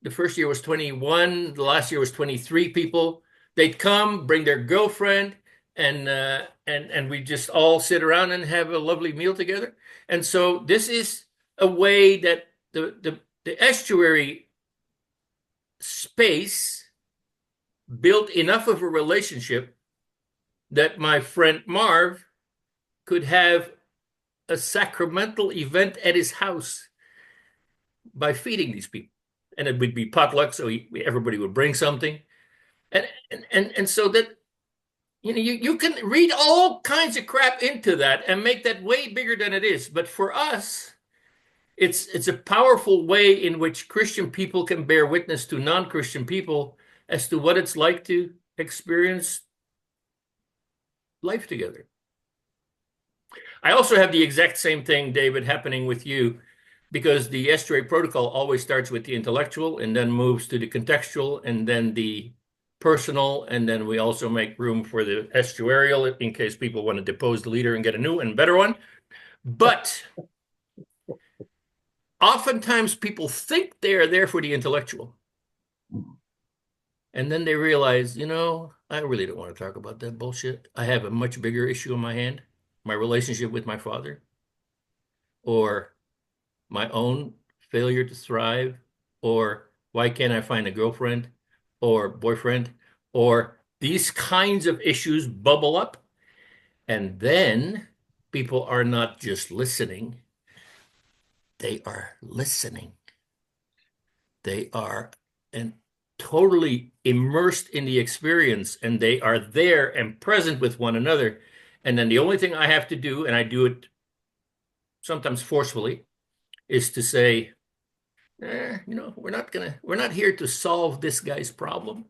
The first year was 21. The last year was 23 people. They'd come, bring their girlfriend, and we just all sit around and have a lovely meal together. And so this is a way that the estuary space built enough of a relationship that my friend Marv could have a sacramental event at his house by feeding these people. And it would be potluck, so everybody would bring something. And so that, you can read all kinds of crap into that and make that way bigger than it is. But for us, it's a powerful way in which Christian people can bear witness to non-Christian people as to what it's like to experience life together. I also have the exact same thing, David, happening with you, because the Estuary protocol always starts with the intellectual and then moves to the contextual and then the personal, and then we also make room for the estuarial in case people want to depose the leader and get a new and better one. But oftentimes people think they're there for the intellectual. And then they realize, I really don't want to talk about that bullshit. I have a much bigger issue in my hand, my relationship with my father, or my own failure to thrive, or why can't I find a girlfriend or boyfriend, or these kinds of issues bubble up. And then people are not just listening, they are listening. They are totally immersed in the experience, and they are there and present with one another. And then the only thing I have to do, and I do it sometimes forcefully, is to say, we're not here to solve this guy's problem.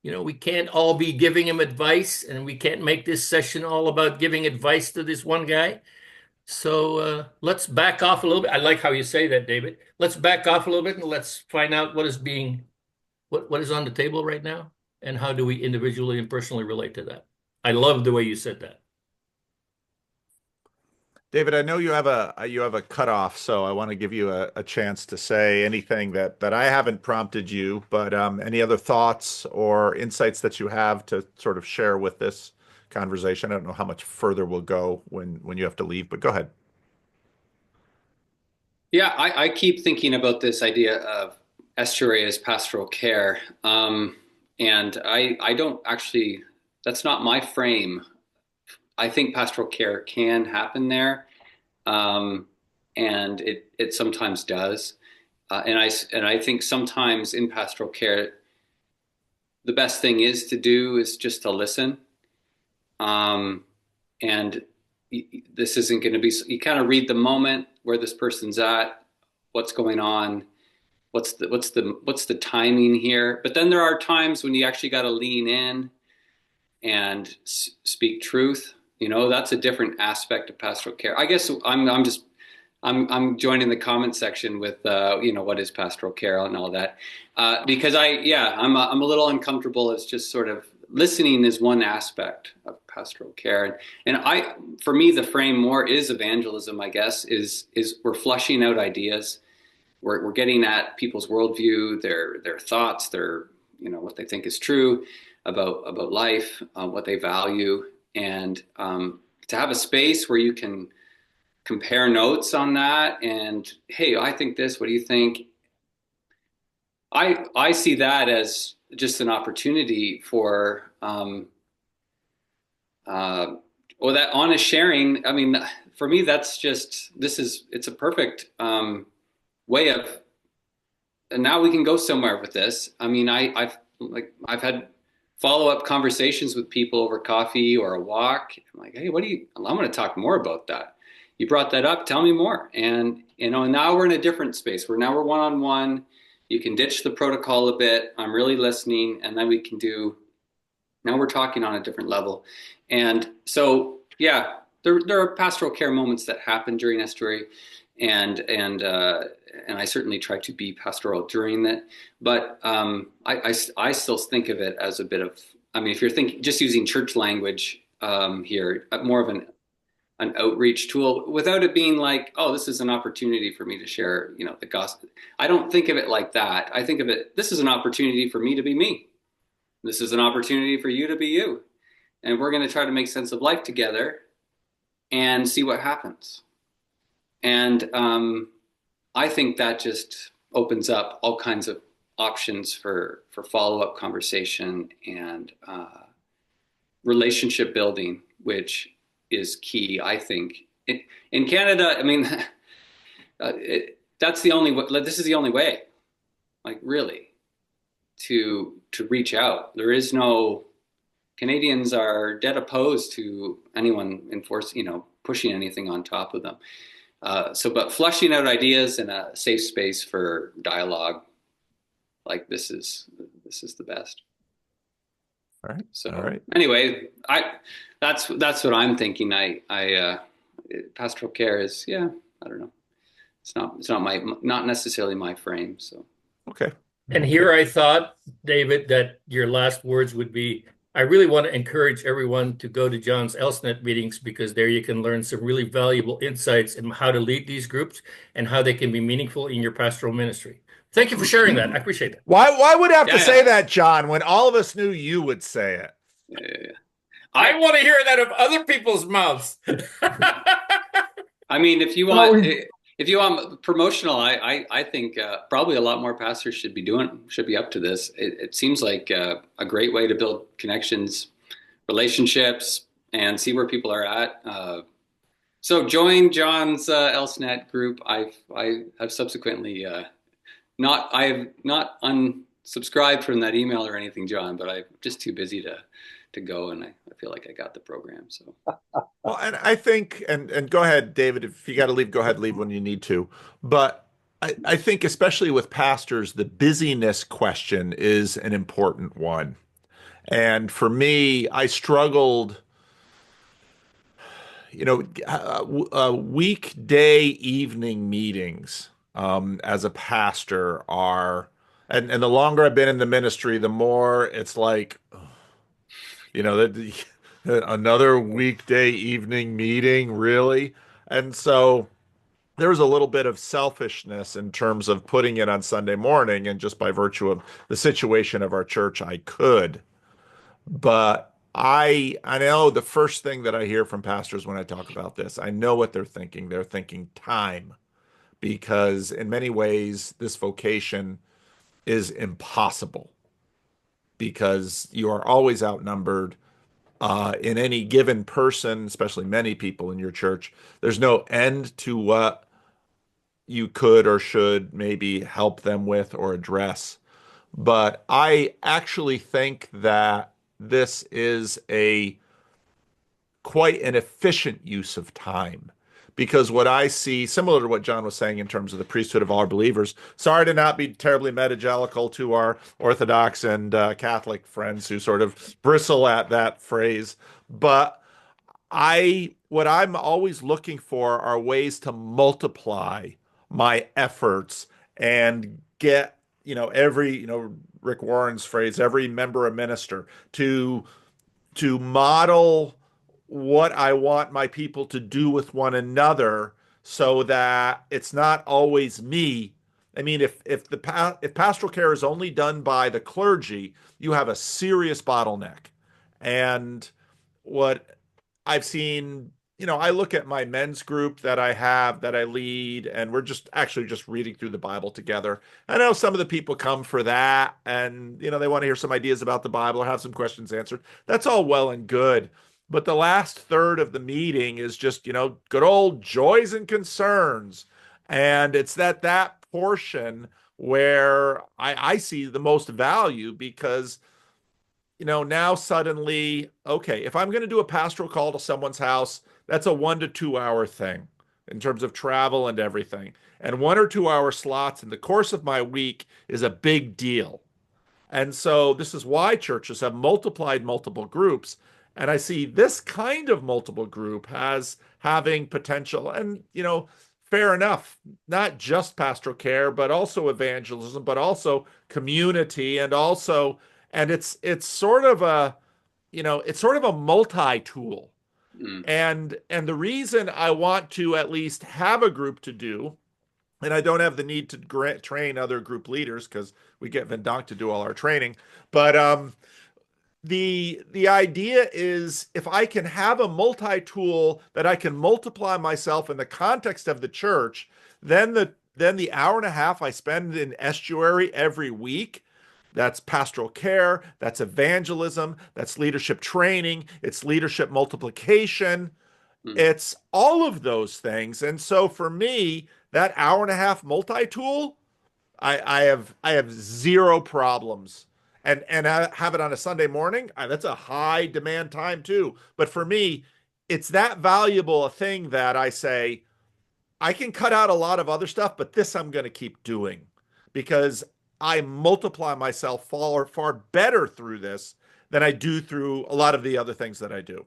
We can't all be giving him advice, and we can't make this session all about giving advice to this one guy. So let's back off a little bit. I like how you say that, David. Let's back off a little bit and let's find out what is on the table right now, and how do we individually and personally relate to that. I love the way you said that. David, I know you have a cutoff, so I want to give you a chance to say anything that I haven't prompted you, but any other thoughts or insights that you have to sort of share with this conversation. I don't know how much further we'll go when you have to leave, but go ahead. Yeah, I keep thinking about this idea of estuary as pastoral care. And I don't actually, that's not my frame. I think pastoral care can happen there. And it sometimes does. And I think sometimes in pastoral care, the best thing is just to listen. And this isn't going to be, you kind of read the moment where this person's at, what's going on, what's the timing here. But then there are times when you actually got to lean in and speak truth. That's a different aspect of pastoral care. I guess I'm joining the comment section with what is pastoral care and all that, because I'm a little uncomfortable as just sort of listening is one aspect of pastoral care, and for me the frame more is evangelism. I guess is we're flushing out ideas, we're getting at people's worldview, their thoughts, their what they think is true about life, what they value, and to have a space where you can compare notes on that, and hey, I think this, what do you think? I see that as just an opportunity for that honest sharing. I mean, for me, that's just, it's a perfect way of, and now we can go somewhere with this. I mean, I've had follow-up conversations with people over coffee or a walk. I'm like, hey, I'm going to talk more about that. You brought that up, tell me more. And, now we're in a different space where now we're one-on-one. You can ditch the protocol a bit. I'm really listening. And then now we're talking on a different level. And so, yeah, there are pastoral care moments that happen during estuary. And and I certainly try to be pastoral during that. But I still think of it as a bit of, I mean, if you're thinking just using church language here, more of an outreach tool, without it being like, oh, this is an opportunity for me to share, the gospel. I don't think of it like that. I think of it, this is an opportunity for me to be me. This is an opportunity for you to be you. And we're going to try to make sense of life together and see what happens. And I think that just opens up all kinds of options for follow-up conversation and relationship building, which is key, I think. In Canada, I mean, that's the only way. This is the only way, like, really, to reach out. There is no, Canadians are dead opposed to anyone pushing anything on top of them. But fleshing out ideas in a safe space for dialogue, like this is the best. All right. So all right. Anyway, that's what I'm thinking. Pastoral care is, I don't know. It's not necessarily my frame. So Okay. And here I thought, David, that your last words would be, I really want to encourage everyone to go to John's ELSNet meetings, because there you can learn some really valuable insights in how to lead these groups and how they can be meaningful in your pastoral ministry. Thank you for sharing that. I appreciate that. Why would I have to Yeah, say yeah. that, John, when all of us knew you would say it? Yeah. I want to hear that of other people's mouths. I mean, if you want promotional, I think probably a lot more pastors should be up to this. It seems like a great way to build connections, relationships, and see where people are at. So join John's ELSNet group. I have subsequently I have not unsubscribed from that email or anything, John, but I'm just too busy to go, and I feel like I got the program. So Well, and I think, and go ahead, David, if you got to leave, go ahead, leave when you need to. But I think, especially with pastors, the busyness question is an important one. And for me, I struggled, weekday evening meetings as a pastor are, and the longer I've been in the ministry, the more it's like, another weekday evening meeting, really? And so there was a little bit of selfishness in terms of putting it on Sunday morning, and just by virtue of the situation of our church, I could. But I know the first thing that I hear from pastors when I talk about this, I know what they're thinking. They're thinking time, because in many ways, this vocation is impossible because you are always outnumbered. In any given person, especially many people in your church, there's no end to what you could or should maybe help them with or address. But I actually think that this is quite an efficient use of time. Because what I see, similar to what John was saying in terms of the priesthood of all believers, sorry to not be terribly metagelical to our Orthodox and Catholic friends who sort of bristle at that phrase, but what I'm always looking for are ways to multiply my efforts and get, Rick Warren's phrase, every member a minister, to model what I want my people to do with one another, so that it's not always me. I mean, if pastoral care is only done by the clergy, you have a serious bottleneck. And what I've seen, I look at my men's group that I lead, and we're just reading through the Bible together. I know some of the people come for that, and they want to hear some ideas about the Bible or have some questions answered. That's all well and good. But the last third of the meeting is just, good old joys and concerns. And it's that portion where I see the most value, because, now suddenly, okay, if I'm going to do a pastoral call to someone's house, that's a 1 to 2 hour thing in terms of travel and everything. And 1 or 2 hour slots in the course of my week is a big deal. And so this is why churches have multiplied multiple groups. And I see this kind of multiple group having potential. And, fair enough. Not just pastoral care, but also evangelism, but also community, and it's sort of a, it's sort of a multi-tool. Mm. And the reason I want to at least have a group to do, and I don't have the need to train other group leaders because we get Vendonk to do all our training, but the idea is if I can have a multi-tool that I can multiply myself in the context of the church, then the hour and a half I spend in Estuary every week, that's pastoral care, that's evangelism, that's leadership training, it's leadership multiplication, Mm. it's all of those things. And so for me, that hour and a half multi-tool, I have zero problems. And I have it on a Sunday morning. That's a high demand time too. But for me, it's that valuable a thing that I say I can cut out a lot of other stuff, but this I'm going to keep doing because I multiply myself far better through this than I do through a lot of the other things that I do.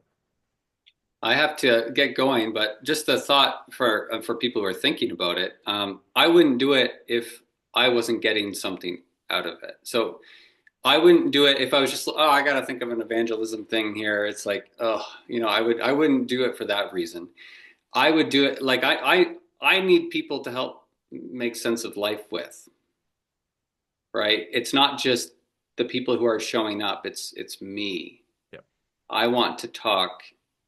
I have to get going, but just a thought for people who are thinking about it. I wouldn't do it if I wasn't getting something out of it. So I wouldn't do it if I was just, oh, I got to think of an evangelism thing here. It's like, oh, I wouldn't do it for that reason. I would do it like I need people to help make sense of life with, right? It's not just the people who are showing up. It's me. Yep. I want to talk,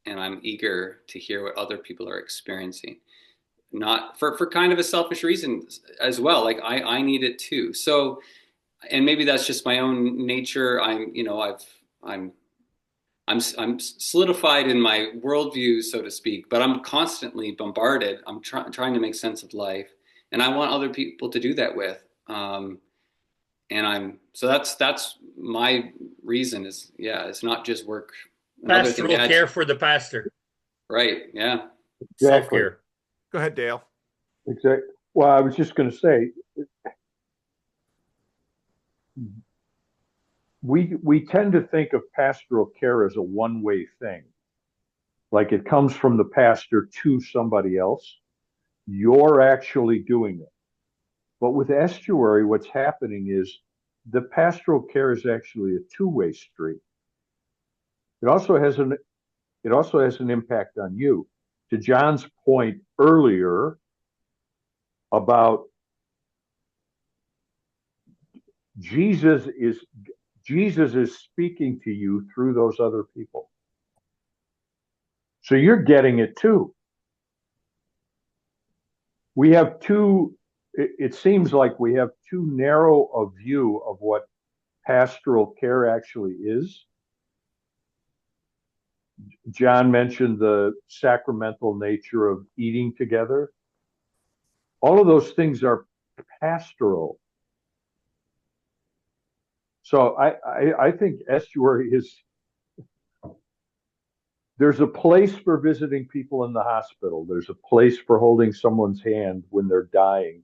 and I'm eager to hear what other people are experiencing. Not for kind of a selfish reason as well. Like I need it too. So, and maybe that's just my own nature. I'm solidified in my worldview, so to speak, but I'm constantly bombarded. I'm trying to make sense of life, and I want other people to do that with. So that's my reason is, yeah, it's not just work. Another thing Pastoral care for the pastor. Right. Yeah. Exactly. Self-care. Go ahead, Dale. Exactly. Well, I was just going to say, we tend to think of pastoral care as a one-way thing, like it comes from the pastor to somebody else. You're actually doing it. But with Estuary, what's happening is the pastoral care is actually a two-way street. It also has an impact on you. To John's point earlier about Jesus is speaking to you through those other people. So you're getting it too. We have it seems like we have too narrow a view of what pastoral care actually is. John mentioned the sacramental nature of eating together. All of those things are pastoral. So I think Estuary there's a place for visiting people in the hospital. There's a place for holding someone's hand when they're dying.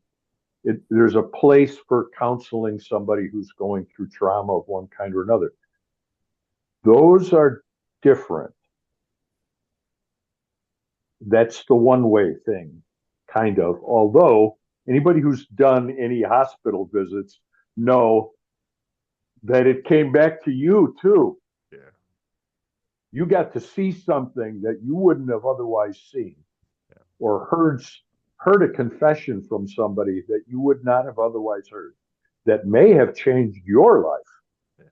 There's a place for counseling somebody who's going through trauma of one kind or another. Those are different. That's the one-way thing, kind of. Although anybody who's done any hospital visits know that it came back to you too. Yeah. You got to see something that you wouldn't have otherwise seen, or heard a confession from somebody that you would not have otherwise heard, that may have changed your life. Yeah.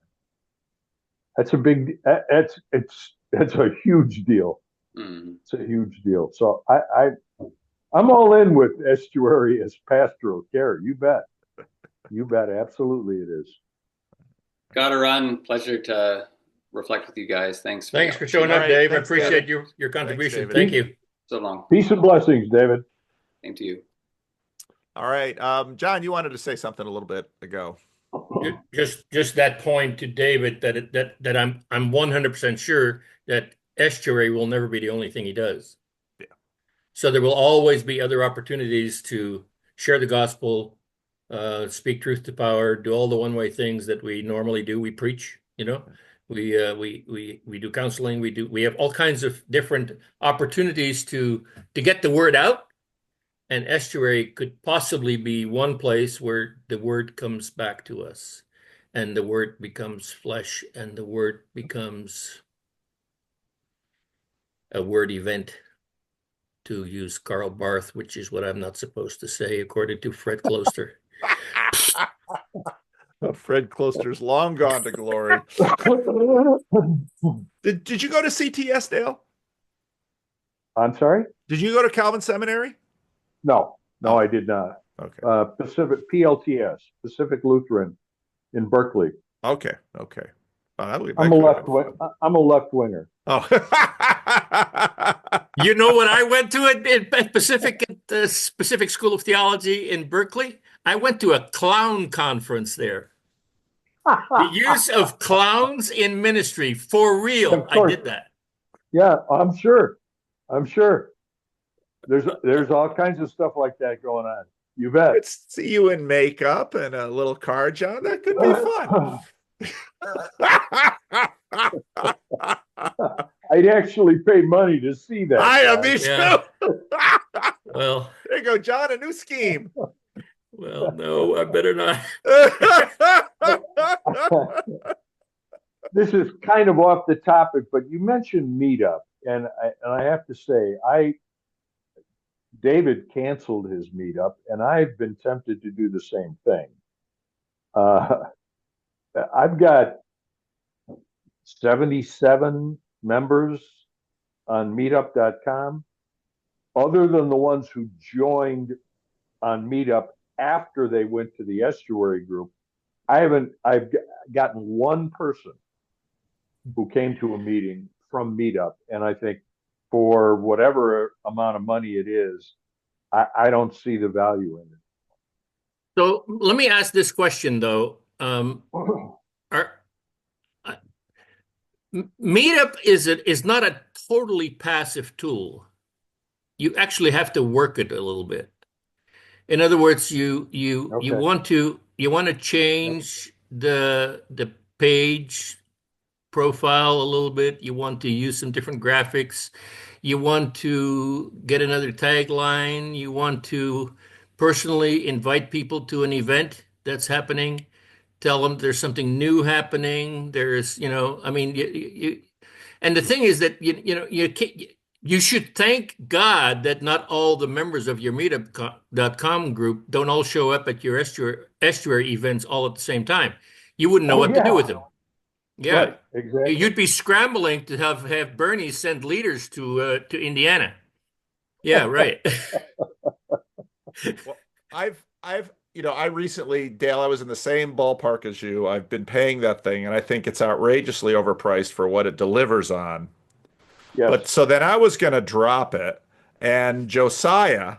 That's a huge deal. Mm. It's a huge deal. So I'm all in with Estuary as pastoral care. You bet. You bet. Absolutely it is. Gotta run. Pleasure to reflect with you guys. Thanks for showing up, right, Dave. I thanks, appreciate David. your contribution. David. Thank you. So long. Peace and blessings, David. Same to you. All right. John, you wanted to say something a little bit ago. Just that point to David that I'm 100% sure that Estuary will never be the only thing he does. Yeah. So there will always be other opportunities to share the gospel, speak truth to power, do all the one-way things that we normally do. We preach, we do counseling. We have all kinds of different opportunities to get the word out. and Estuary could possibly be one place where the word comes back to us, and the word becomes flesh, and the word becomes a word event, to use Karl Barth, which is what I'm not supposed to say, according to Fred Closter. Fred Closter's long gone to glory. Did you go to CTS, Dale? I'm sorry? Did you go to Calvin Seminary? No, Oh. I did not. Okay. Pacific PLTS, Pacific Lutheran in Berkeley. Okay. I'm a left winger. Oh. You know what I went to at Pacific, at the Pacific School of Theology in Berkeley? I went to a clown conference there. The use of clowns in ministry, for real. I did that. Yeah, I'm sure. There's all kinds of stuff like that going on. You bet. Let's see you in makeup and a little car, John. That could be fun. I'd actually pay money to see that. I am me Yeah. too. Well, there you go, John. A new scheme. well, no, I better not. This is kind of off the topic, but you mentioned Meetup, and I have to say, David canceled his Meetup, and I've been tempted to do the same thing. I've got 77 members on meetup.com, other than the ones who joined on Meetup after they went to the Estuary group. I've gotten one person who came to a meeting from Meetup, and I think for whatever amount of money it is, I don't see the value in it. So let me ask this question, though. Meetup is not a totally passive tool. You actually have to work it a little bit. In other words, you want to change the page profile a little bit. You want to use some different graphics. You want to get another tagline. You want to personally invite people to an event that's happening. Tell them there's something new happening. There's, I mean, and the thing is that you should thank God that not all the members of your meetup.com group don't all show up at your estuary events all at the same time. You wouldn't know what to do with them. Yeah, right, exactly. You'd be scrambling to have Bernie send leaders to Indiana. Yeah, right. Well, I recently, Dale, I was in the same ballpark as you. I've been paying that thing, and I think it's outrageously overpriced for what it delivers on. Yes. But so then I was going to drop it, and Josiah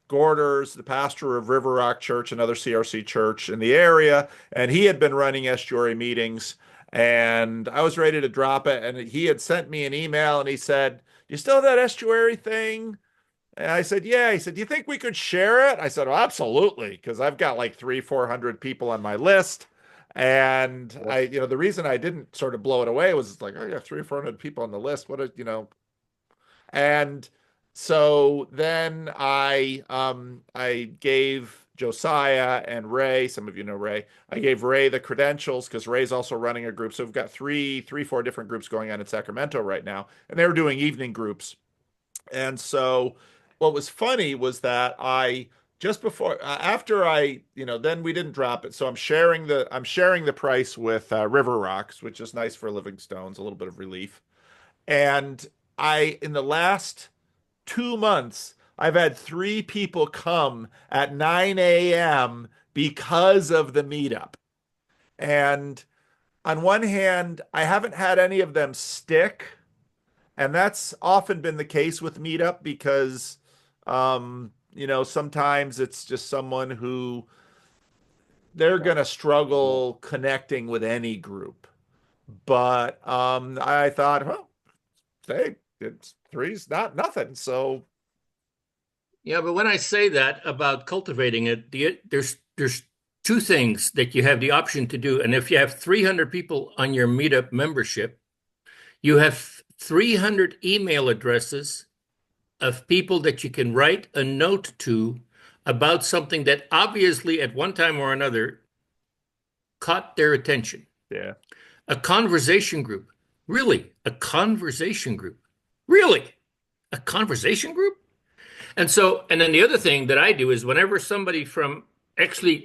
Gorders, the pastor of River Rock Church, another CRC church in the area, and he had been running estuary meetings, and I was ready to drop it, and he had sent me an email, and he said, "You still have that estuary thing?" And I said, "Yeah." He said, "Do you think we could share it?" I said, "Oh, absolutely," because I've got like 300-400 people on my list. And the reason I didn't sort of blow it away was like, oh, you have 300-400 people on the list. And so then I gave Josiah and Ray, some of you know Ray, I gave Ray the credentials because Ray's also running a group. So we've got four different groups going on in Sacramento right now, and they were doing evening groups. And so what was funny was that then we didn't drop it. So I'm sharing the price with River Rocks, which is nice for Living Stones, a little bit of relief. And in the last 2 months, I've had 3 people come at 9 a.m. because of the meetup. And on one hand, I haven't had any of them stick. And that's often been the case with meetup because, sometimes it's just someone who they're going to struggle connecting with any group. But I thought, well, it's 3's not nothing. So. Yeah, but when I say that about cultivating it, there's 2 things that you have the option to do. And if you have 300 people on your meetup membership, you have 300 email addresses of people that you can write a note to about something that obviously at one time or another caught their attention. Yeah. A conversation group. Really? A conversation group? Really? A conversation group? And then the other thing that I do is whenever somebody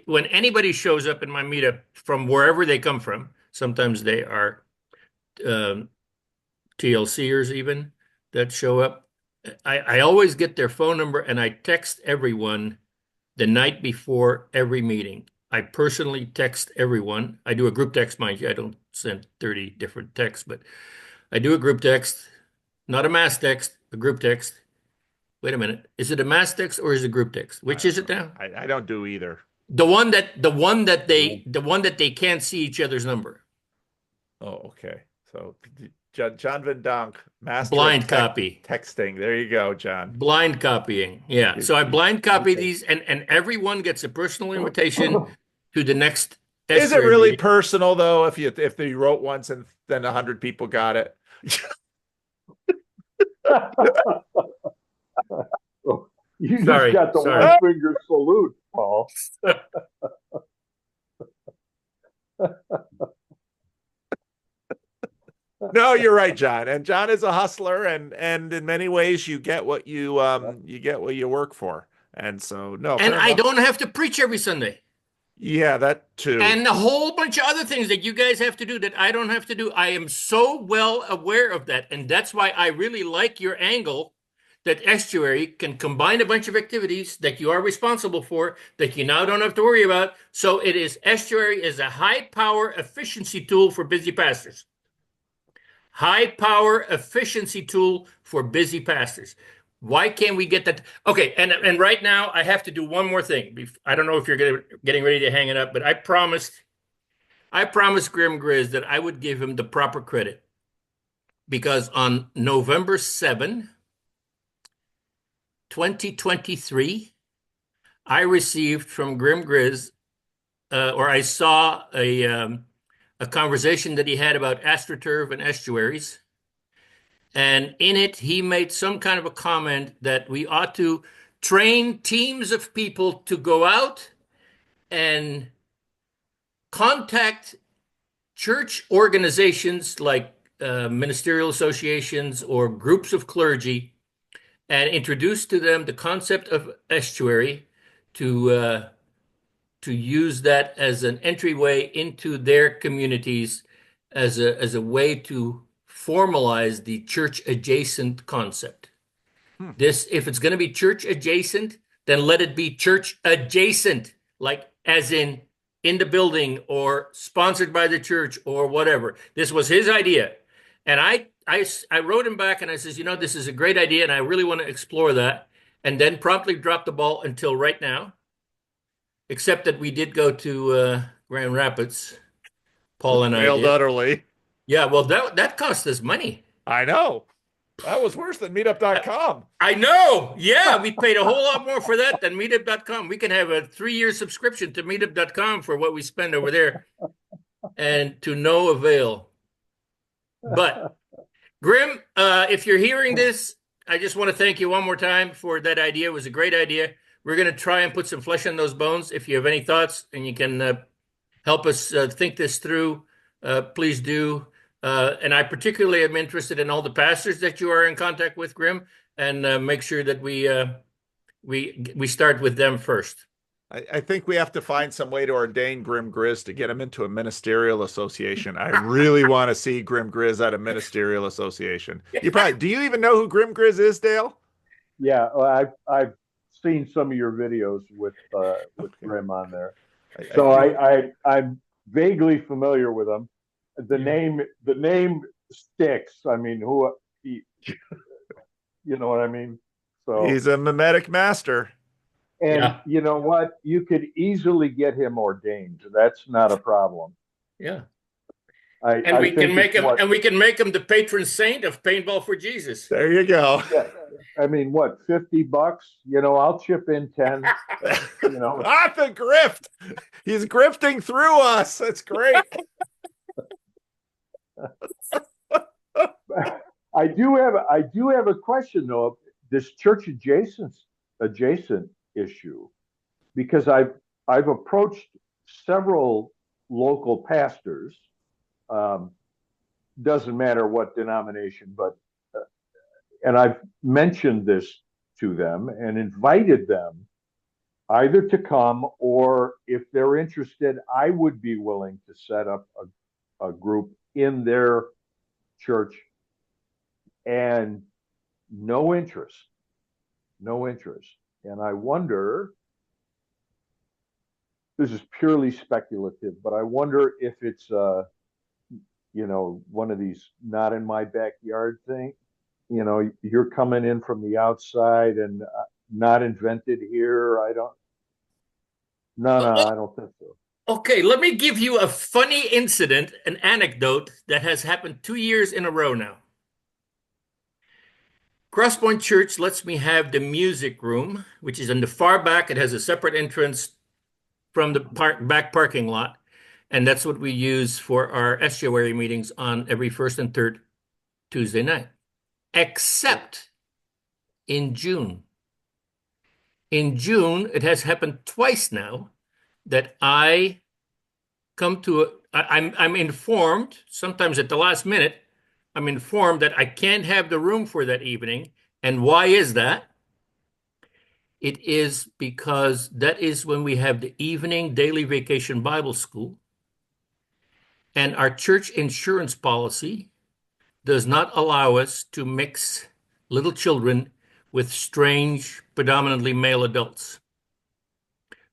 when anybody shows up in my meetup from wherever they come from, sometimes they are TLCers even that show up, I always get their phone number and I text everyone the night before every meeting. I personally text everyone. I do a group text, mind you. I don't send 30 different texts, but I do a group text, not a mass text, a group text. Wait a minute. Is it a mass text or is it a group text? Which is it now? I don't do either. The one that they can't see each other's number. Oh, okay. So John Van Donk, master Blind of copy. texting. There you go, John. Blind copying. Yeah. So I blind copy these and everyone gets a personal invitation to the next Is it Estuary really meeting. personal though if they wrote once and then 100 people got it? You Sorry, just got the sorry. one finger salute, Paul. No, you're right, John. And John is a hustler, and in many ways you get what you work for. And so no, And fair I enough. don't have to preach every Sunday. Yeah, that too. And a whole bunch of other things that you guys have to do that I don't have to do. I am so well aware of that. And that's why I really like your angle that Estuary can combine a bunch of activities that you are responsible for that you now don't have to worry about. So Estuary is a high power efficiency tool for busy pastors. High power efficiency tool for busy pastors. Why can't we get that? Okay, and right now I have to do one more thing. I don't know if you're getting ready to hang it up, but I promised Grim Grizz that I would give him the proper credit because on November 7, 2023, I received from Grim Grizz, or I saw a conversation that he had about AstroTurf and estuaries. And in it, he made some kind of a comment that we ought to train teams of people to go out and contact church organizations like ministerial associations or groups of clergy and introduce to them the concept of estuary to use that as an entryway into their communities as a way to formalize the church adjacent concept. If it's going to be church adjacent, then let it be church adjacent, like as in the building or sponsored by the church or whatever. This was his idea. And I wrote him back and I says, this is a great idea and I really want to explore that. And then promptly dropped the ball until right now, except that we did go to Grand Rapids. Paul and I Failed did. utterly. Yeah, well, that cost us money. I know. That was worse than meetup.com. I know. Yeah, we paid a whole lot more for that than meetup.com. We can have a 3-year subscription to meetup.com for what we spend over there and to no avail. But Grim, if you're hearing this, I just want to thank you one more time for that idea. It was a great idea. We're going to try and put some flesh on those bones. If you have any thoughts and you can help us think this through, please do. And I particularly am interested in all the pastors that you are in contact with, Grim, and make sure that we start with them first. I think we have to find some way to ordain Grim Grizz to get him into a ministerial association. I really want to see Grim Grizz at a ministerial association. Do you even know who Grim Grizz is, Dale? Yeah, well, I've seen some of your videos with Grim on there, so I'm vaguely familiar with him. The name sticks. I mean, you know what I mean? So he's a mimetic master. And you know what? You could easily get him ordained. That's not a problem. Yeah. We can make him the patron saint of Paintball for Jesus. There you go. Yeah. I mean, what, $50? I'll chip in 10. The grift. He's grifting through us. That's great. I do have a question though. this church adjacent issue, because I've approached several local pastors. Doesn't matter what denomination, but and I've mentioned this to them and invited them either to come, or if they're interested, I would be willing to set up a group in their church, and no interest, no interest. And I wonder, this is purely speculative, but I wonder if it's one of these not in my backyard thing. You're coming in from the outside and not invented here. No, I don't think so. Okay, let me give you a funny incident, an anecdote that has happened 2 years in a row now. Crosspoint Church lets me have the music room, which is in the far back. It has a separate entrance from the back parking lot. And that's what we use for our estuary meetings on every first and third Tuesday night, except in June. In June, it has happened twice now that I'm informed, sometimes at the last minute, I'm informed that I can't have the room for that evening. And why is that? It is because that is when we have the evening daily vacation Bible school. And our church insurance policy does not allow us to mix little children with strange, predominantly male adults.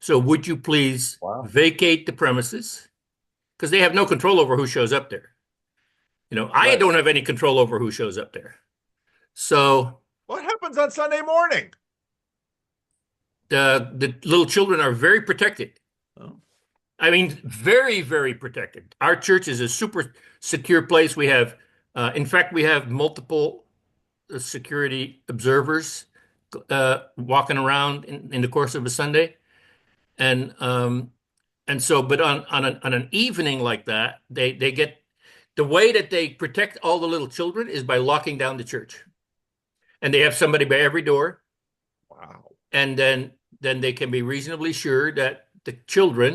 So would you please vacate the premises? Because they have no control over who shows up there. I don't have any control over who shows up there. So what happens on Sunday morning? The little children are very protected. Oh. I mean, very, very protected. Our church is a super secure place. We have, in fact, we have multiple security observers walking around in the course of a Sunday. And so, but on an evening like that, they get, the way that they protect all the little children is by locking down the church. And they have somebody by every door. Wow. And then they can be reasonably sure that the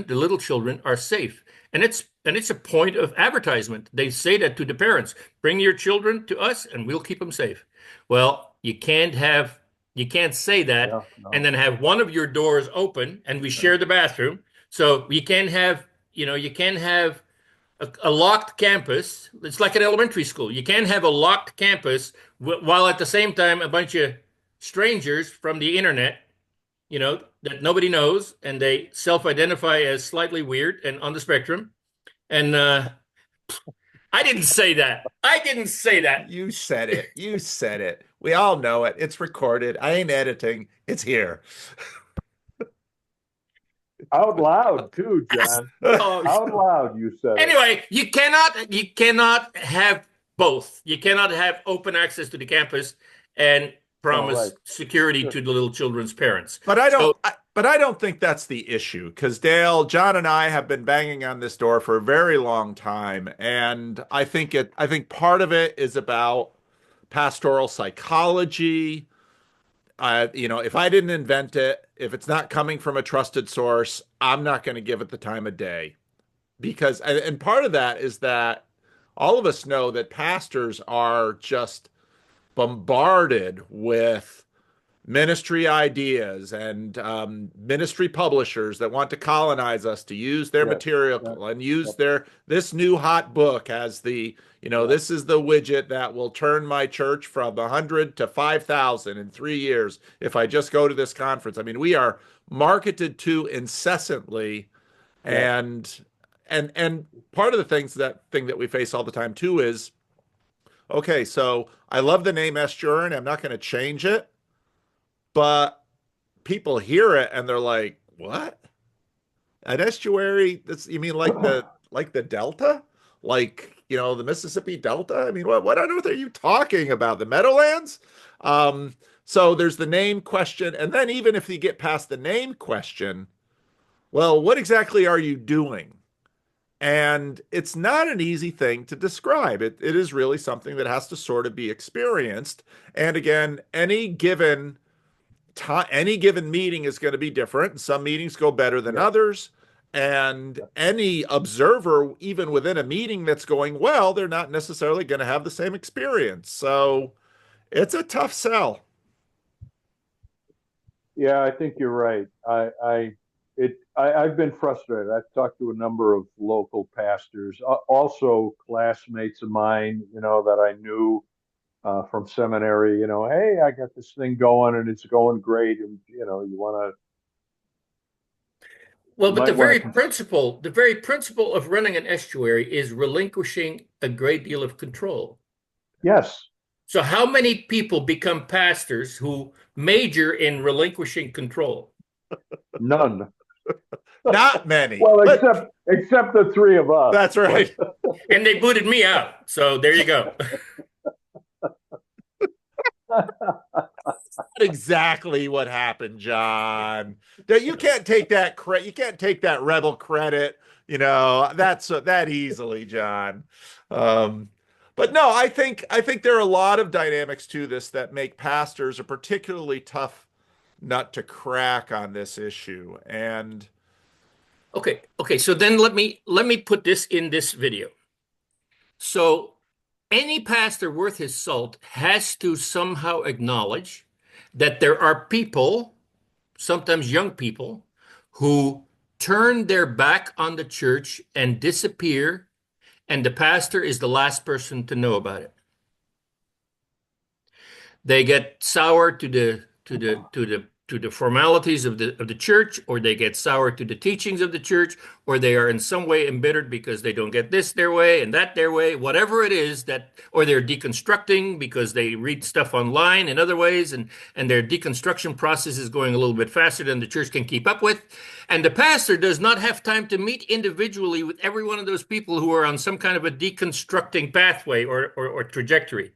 little children are safe. And it's a point of advertisement. They say that to the parents, bring your children to us and we'll keep them safe. Well, you can't say that and then have one of your doors open, and we share the bathroom. So you can't have a locked campus. It's like an elementary school. You can't have a locked campus while at the same time a bunch of strangers from the internet, that nobody knows, and they self-identify as slightly weird and on the spectrum. And I didn't say that. You said it. You said it. We all know it. It's recorded. I ain't editing. It's here. Out loud too, John. Out loud, you said it. Anyway, you cannot have both. You cannot have open access to the campus and promise security to the little children's parents. But I don't think that's the issue, because Dale, John, and I have been banging on this door for a very long time, and I think part of it is about pastoral psychology. If I didn't invent it, if it's not coming from a trusted source, I'm not going to give it the time of day. Because, and part of that is that all of us know that pastors are just bombarded with ministry ideas and ministry publishers that want to colonize us to use their material and use this new hot book as the, this is the widget that will turn my church from 100 to 5,000 in 3 years if I just go to this conference. I mean, we are marketed to incessantly, and part of the thing that we face all the time too is, okay, so I love the name Estuary, I'm not going to change it. But people hear it and they're like, "What? An estuary? You mean like the Delta? Like, the Mississippi Delta? I mean, what on earth are you talking about? The Meadowlands?" So there's the name question, and then even if you get past the name question, well, what exactly are you doing? And it's not an easy thing to describe. It is really something that has to sort of be experienced. And again, any given meeting is going to be different. And some meetings go better than Yeah. others. And any observer, even within a meeting that's going well, they're not necessarily going to have the same experience. So it's a tough sell. Yeah, I think you're right. I've been frustrated. I've talked to a number of local pastors, also classmates of mine, that I knew from seminary. Hey, I got this thing going and it's going great, and Well, you but the might want very to. principle of running an estuary is relinquishing a great deal of control. Yes, So how many people become pastors who major in relinquishing control? none. Not many. Well, But except the three of us. that's right. And they booted me out. So there you go. Exactly what happened, John. You can't take that credit. You can't take that rebel credit. That's that easily, John. Um, but no, I think there are a lot of dynamics to this that make pastors a particularly tough nut to crack on this issue. And Okay. So then let me put this in this video. So any pastor worth his salt has to somehow acknowledge that there are people, sometimes young people, who turn their back on the church and disappear, and the pastor is the last person to know about it. They get sour to the formalities of the church, or they get sour to the teachings of the church, or they are in some way embittered because they don't get this their way and that their way, whatever it is that, or they're deconstructing because they read stuff online in other ways, and their deconstruction process is going a little bit faster than the church can keep up with. And the pastor does not have time to meet individually with every one of those people who are on some kind of a deconstructing pathway or trajectory.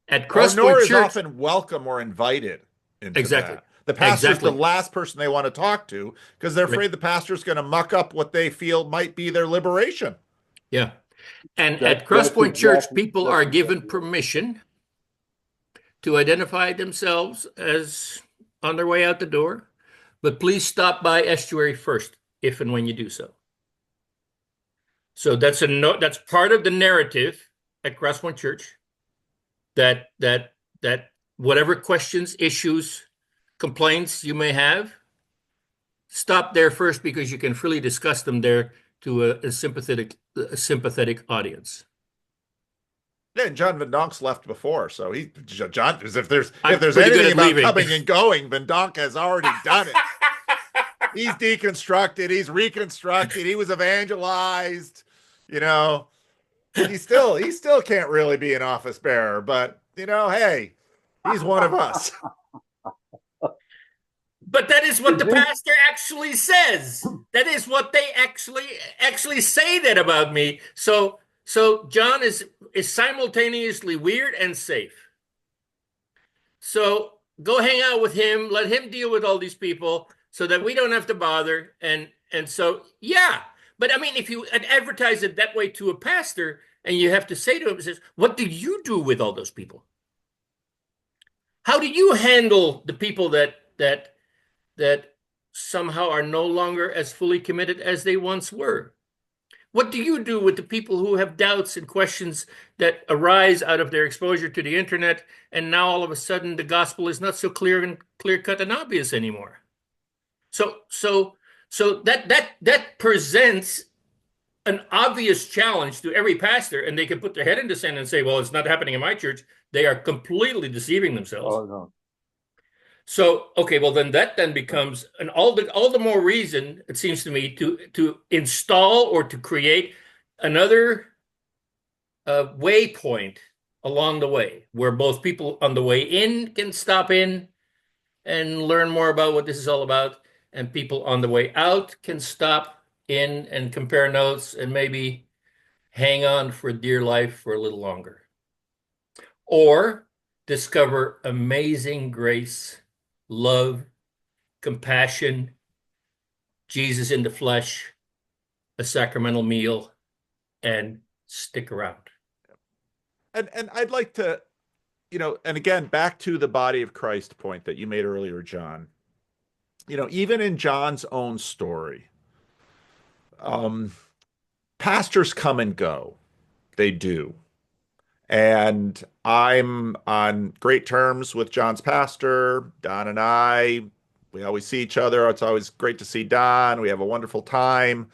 At nor Crosspoint is Church, often welcome or invited into exactly, that. The pastor's the exactly, last person they want to talk to because they're right, afraid the pastor's going to muck up what they feel might be their liberation. yeah. And at That's Crosspoint Church, exactly people that's are given exactly right. permission to identify themselves as on their way out the door, but please stop by Estuary first, if and when you do so. So that's part of the narrative at Crosspoint Church, that whatever questions, issues, complaints you may have, stop there first because you can freely discuss them there to a sympathetic audience. Yeah, and John Van Donk's left before, so John. If there's I'm if there's pretty good anything at about leaving. coming and going, Van Donk has already done it. He's deconstructed. He's reconstructed. He was evangelized. You know, he still can't really be an office bearer, but hey, he's one of us. But that is what Is the this pastor actually says. That is what they actually say that about me. So John is simultaneously weird and safe. So go hang out with him, let him deal with all these people so that we don't have to bother. And so yeah. But I mean, if you advertise it that way to a pastor and you have to say to him, says, what do you do with all those people? How do you handle the people that somehow are no longer as fully committed as they once were? What do you do with the people who have doubts and questions that arise out of their exposure to the internet, and now all of a sudden the gospel is not so clear cut and obvious anymore? So that presents an obvious challenge to every pastor, and they can put their head in the sand and say, well, it's not happening in my church. They are completely deceiving themselves. Oh no. So, okay, well then becomes an all the more reason, it seems to me, to install or to create another waypoint along the way where both people on the way in can stop in and learn more about what this is all about, and people on the way out can stop in and compare notes and maybe hang on for dear life for a little longer. Or discover amazing grace, love, compassion, Jesus in the flesh, a sacramental meal and stick around. And I'd like to, and again, back to the body of Christ point that you made earlier, John. Even in John's own story, um, pastors come and go. They do. And I'm on great terms with John's pastor. Don and we always see each other. It's always great to see Don. We have a wonderful time.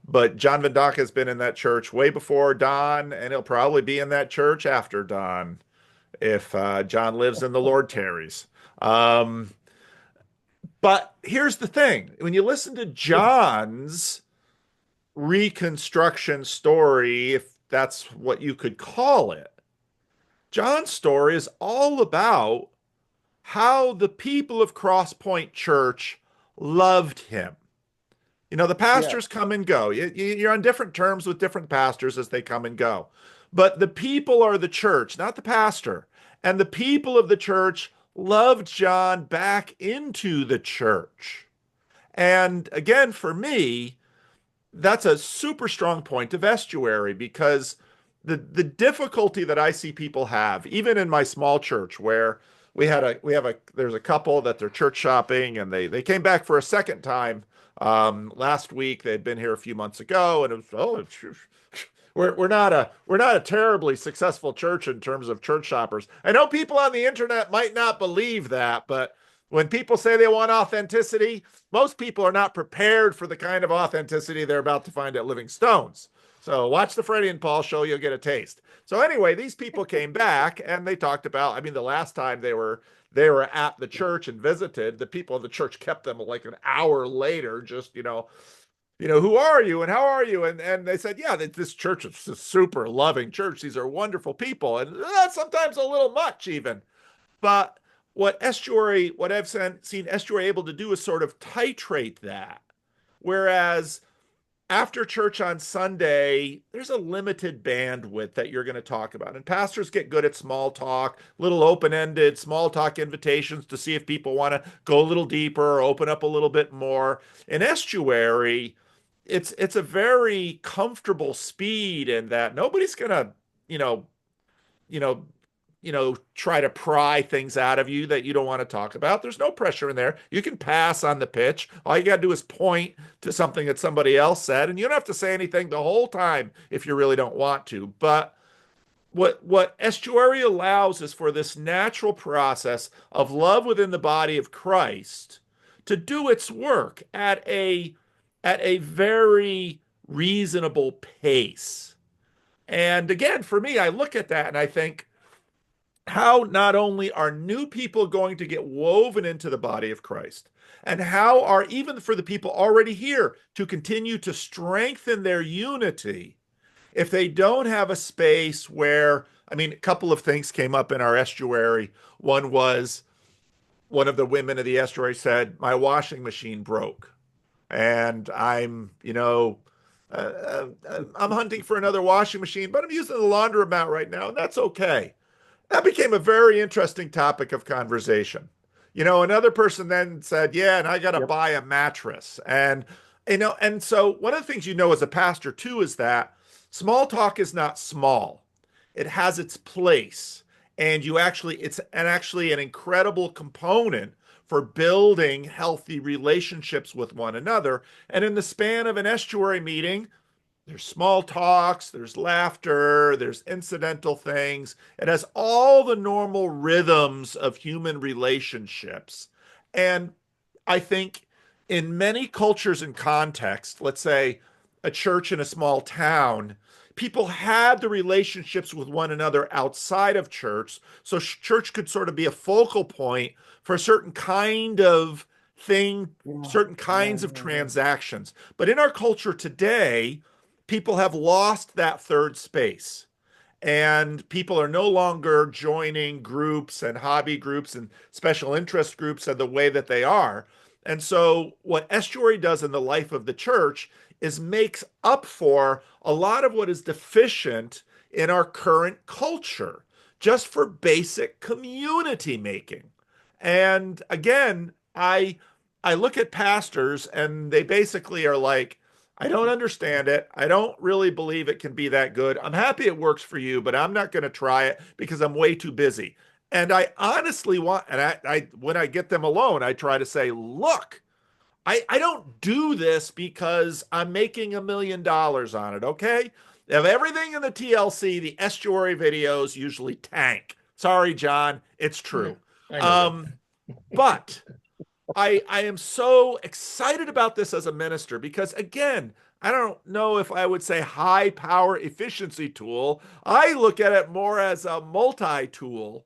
But John Vidaka has been in that church way before Don, and he'll probably be in that church after Don if John lives and the Lord tarries. But here's the thing. When you listen to John's reconstruction story, if that's what you could call it, John's story is all about how the people of Cross Point Church loved him. The pastors come and go. You're on different terms with different pastors as they come and go. But the people are the church, not the pastor. And the people of the church loved John back into the church. And again, for me, that's a super strong point of Estuary, because the difficulty that I see people have, even in my small church, where there's a couple that they're church shopping, and they came back for a second time last week. They'd been here a few months ago, and it was, we're not a terribly successful church in terms of church shoppers. I know people on the internet might not believe that, but when people say they want authenticity, most people are not prepared for the kind of authenticity they're about to find at Living Stones. So watch the Freddie and Paul show, you'll get a taste. So anyway, these people came back and they talked about, the last time they were at the church and visited, the people of the church kept them like an hour later, just, who are you and how are you? And they said, yeah, this church is a super loving church. These are wonderful people. And that's sometimes a little much even. But what I've seen Estuary able to do is sort of titrate that. Whereas after church on Sunday, there's a limited bandwidth that you're going to talk about. And pastors get good at small talk, little open-ended small talk invitations to see if people want to go a little deeper or open up a little bit more. In Estuary, it's a very comfortable speed in that nobody's going to, try to pry things out of you that you don't want to talk about. There's no pressure in there. You can pass on the pitch. All you got to do is point to something that somebody else said, and you don't have to say anything the whole time if you really don't want to. But what Estuary allows is for this natural process of love within the body of Christ to do its work at a very reasonable pace. And again, for me, I look at that and I think, how not only are new people going to get woven into the body of Christ, and how are, even for the people already here, to continue to strengthen their unity if they don't have a space where, a couple of things came up in our Estuary. One was, one of the women of the Estuary said, my washing machine broke. And I'm hunting for another washing machine, but I'm using the laundromat right now, and that's okay. That became a very interesting topic of conversation. Another person then said, yeah, and I got to buy a mattress. And so one of the things as a pastor too is that small talk is not small. It has its place. And it's actually an incredible component for building healthy relationships with one another. And in the span of an Estuary meeting, there's small talks, there's laughter, there's incidental things. It has all the normal rhythms of human relationships. And I think in many cultures and contexts, let's say a church in a small town, people had the relationships with one another outside of church. So church could sort of be a focal point for a certain kind of thing, certain kinds of transactions. But in our culture today, people have lost that third space, and people are no longer joining groups and hobby groups and special interest groups in the way that they are. And so what Estuary does in the life of the church is makes up for a lot of what is deficient in our current culture, just for basic community making. And again, I look at pastors and they basically are like, I don't understand it. I don't really believe it can be that good. I'm happy it works for you, but I'm not going to try it because I'm way too busy. And I honestly want, and I when I get them alone, I try to say, look, I don't do this because I'm making $1 million on it, okay? Of everything in the TLC, the estuary videos usually tank. Sorry, John, it's Yeah, true. I know that. Um, but I am so excited about this as a minister because again, I don't know if I would say high power efficiency tool. I look at it more as a multi-tool,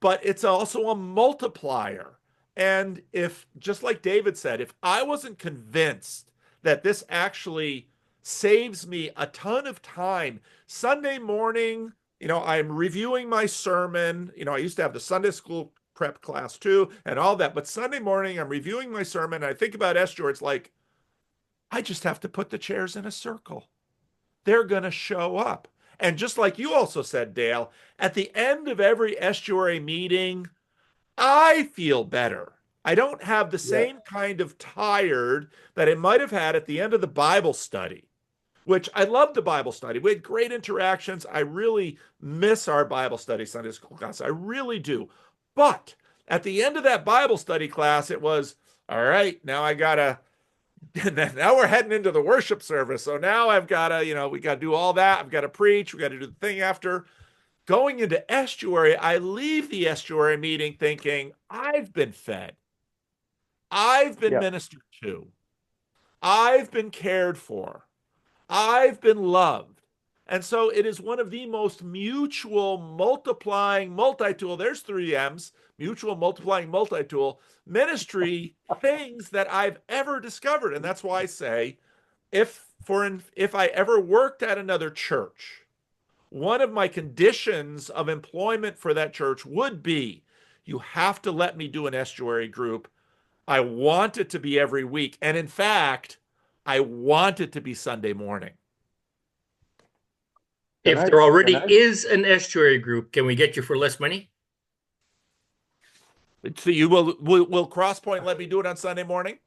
but it's also a multiplier. And if, just like David said, if I wasn't convinced that this actually saves me a ton of time, Sunday morning, I'm reviewing my sermon. I used to have the Sunday school prep class too and all that, but Sunday morning, I'm reviewing my sermon. And I think about Esther. It's like, I just have to put the chairs in a circle. They're going to show up. And just like you also said, Dale, at the end of every estuary meeting, I feel better. I don't have the Yeah. same kind of tired that I might have had at the end of the Bible study, which I love the Bible study. We had great interactions. I really miss our Bible study Sunday school class. I really do. But at the end of that Bible study class, it was, all right, now I got to, now we're heading into the worship service. So now I've got to, we got to do all that. I've got to preach. We got to do the thing after. Going into estuary, I leave the estuary meeting thinking, I've been fed. I've been Yeah. ministered to. I've been cared for. I've been loved. And so it is one of the most mutual multiplying multi-tool. There's 3M's, mutual multiplying multi-tool ministry things that I've ever discovered. And that's why I say, if I ever worked at another church, one of my conditions of employment for that church would be you have to let me do an estuary group. I want it to be every week. And in fact, I want it to be Sunday morning. If there already is an estuary group, can we get you for less money? So you will Crosspoint let me do it on Sunday morning?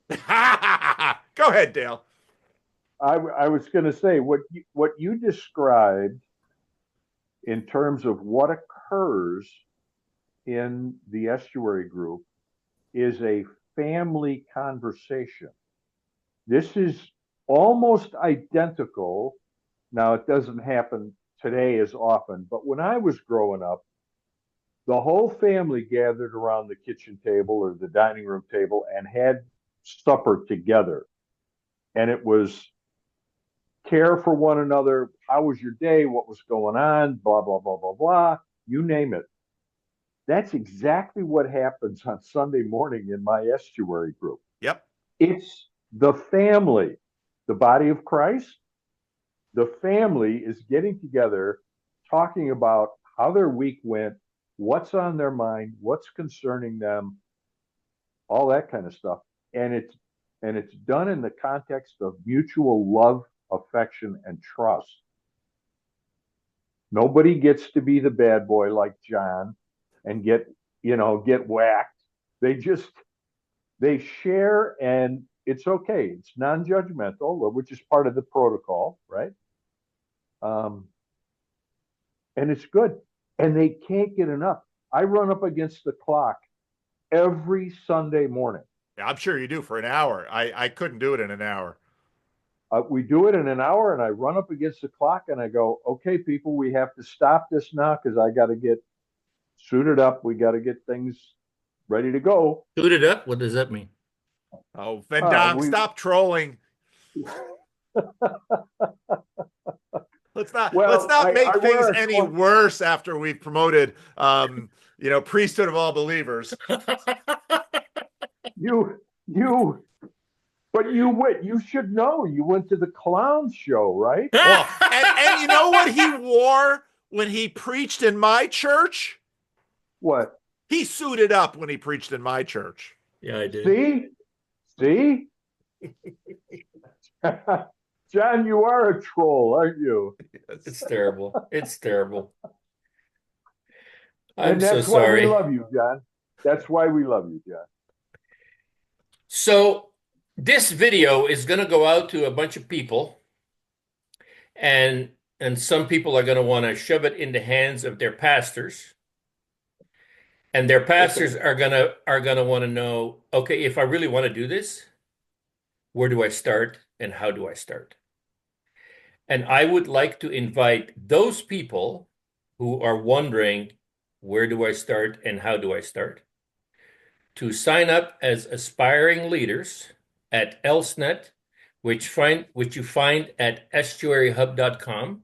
Go ahead, Dale. I was going to say what you described in terms of what occurs in the estuary group is a family conversation. This is almost identical. Now, it doesn't happen today as often, but when I was growing up, the whole family gathered around the kitchen table or the dining room table and had supper together. And it was care for one another. How was your day? What was going on? Blah, blah, blah, blah, blah. You name it. That's exactly what happens on Sunday morning in my estuary group. Yep. It's the family, the body of Christ. The family is getting together, talking about how their week went, what's on their mind, what's concerning them, all that kind of stuff. And it's done in the context of mutual love, affection, and trust. Nobody gets to be the bad boy like John and get whacked. They share, and it's okay. It's non-judgmental, which is part of the protocol, right? And it's good. And they can't get enough. I run up against the clock every Sunday morning. Yeah, I'm sure you do for an hour. I couldn't do it in an hour. We do it in an hour, and I run up against the clock, and I go, okay, people, we have to stop this now because I got to get suited up. We got to get things ready to go. Suited up? What does that mean? Oh, Vendog, stop trolling. Let's not make things any worse after we've promoted priesthood of all believers. But you should know. You went to the clown show, right? Well, and you know what he wore when he preached in my church? What? He suited up when he preached in my church. Yeah, I did. See? John, you are a troll, aren't you? It's terrible. It's terrible. And that's so sorry. why we love you, John. That's why we love you, John. So this video is going to go out to a bunch of people, and some people are going to want to shove it in the hands of their pastors, and their pastors Okay. are going to want to know, okay, if I really want to do this, where do I start and how do I start? And I would like to invite those people who are wondering, where do I start and how do I start, to sign up as aspiring leaders at ElseNet, which you find at estuaryhub.com.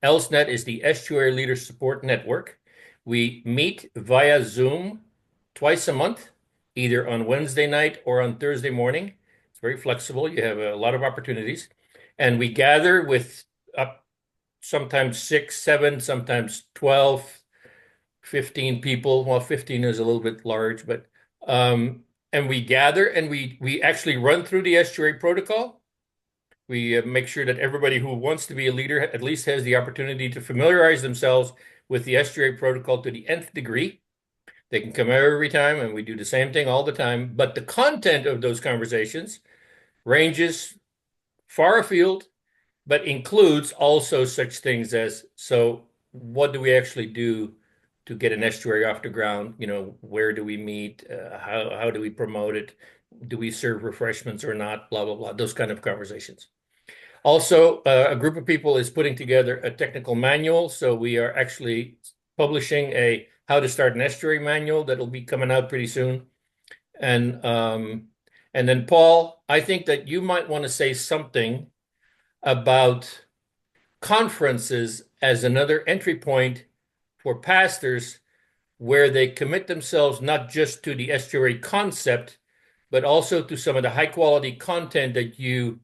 ElseNet is the Estuary Leader Support Network. We meet via Zoom twice a month, either on Wednesday night or on Thursday morning. It's very flexible. You have a lot of opportunities. And we gather with up sometimes 6, 7, sometimes 12, 15 people. Well, 15 is a little bit large, but and we gather and we actually run through the estuary protocol. We make sure that everybody who wants to be a leader at least has the opportunity to familiarize themselves with the estuary protocol to the nth degree. They can come every time, and we do the same thing all the time. But the content of those conversations ranges far afield, but includes also such things as, so what do we actually do to get an estuary off the ground? You know, where do we meet? How do we promote it? Do we serve refreshments or not? Blah, blah, blah. Those kind of conversations. Also, a group of people is putting together a technical manual. So we are actually publishing a how to start an estuary manual that'll be coming out pretty soon. And then Paul, I think that you might want to say something about conferences as another entry point for pastors where they commit themselves not just to the estuary concept, but also to some of the high quality content that you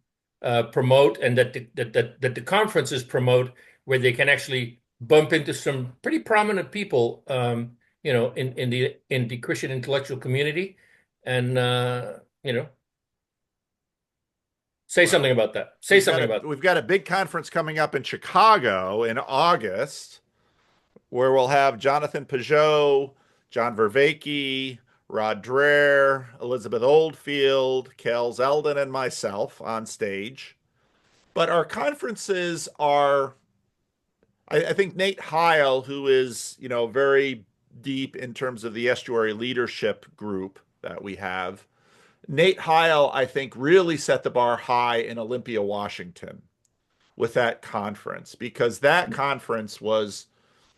promote and that the conferences promote, where they can actually bump into some pretty prominent people, in the Christian intellectual community, and say Well, something about that. Say something about we've got a big conference coming up in Chicago in August where we'll have Jonathan Peugeot, John Vervaeke, Rod Dreher, Elizabeth Oldfield, Kel Zeldin, and myself on stage. But our conferences are, I think Nate Heil, who is, very deep in terms of the estuary leadership group that we have. Nate Heil, I think, really set the bar high in Olympia, Washington with that conference, because that conference was,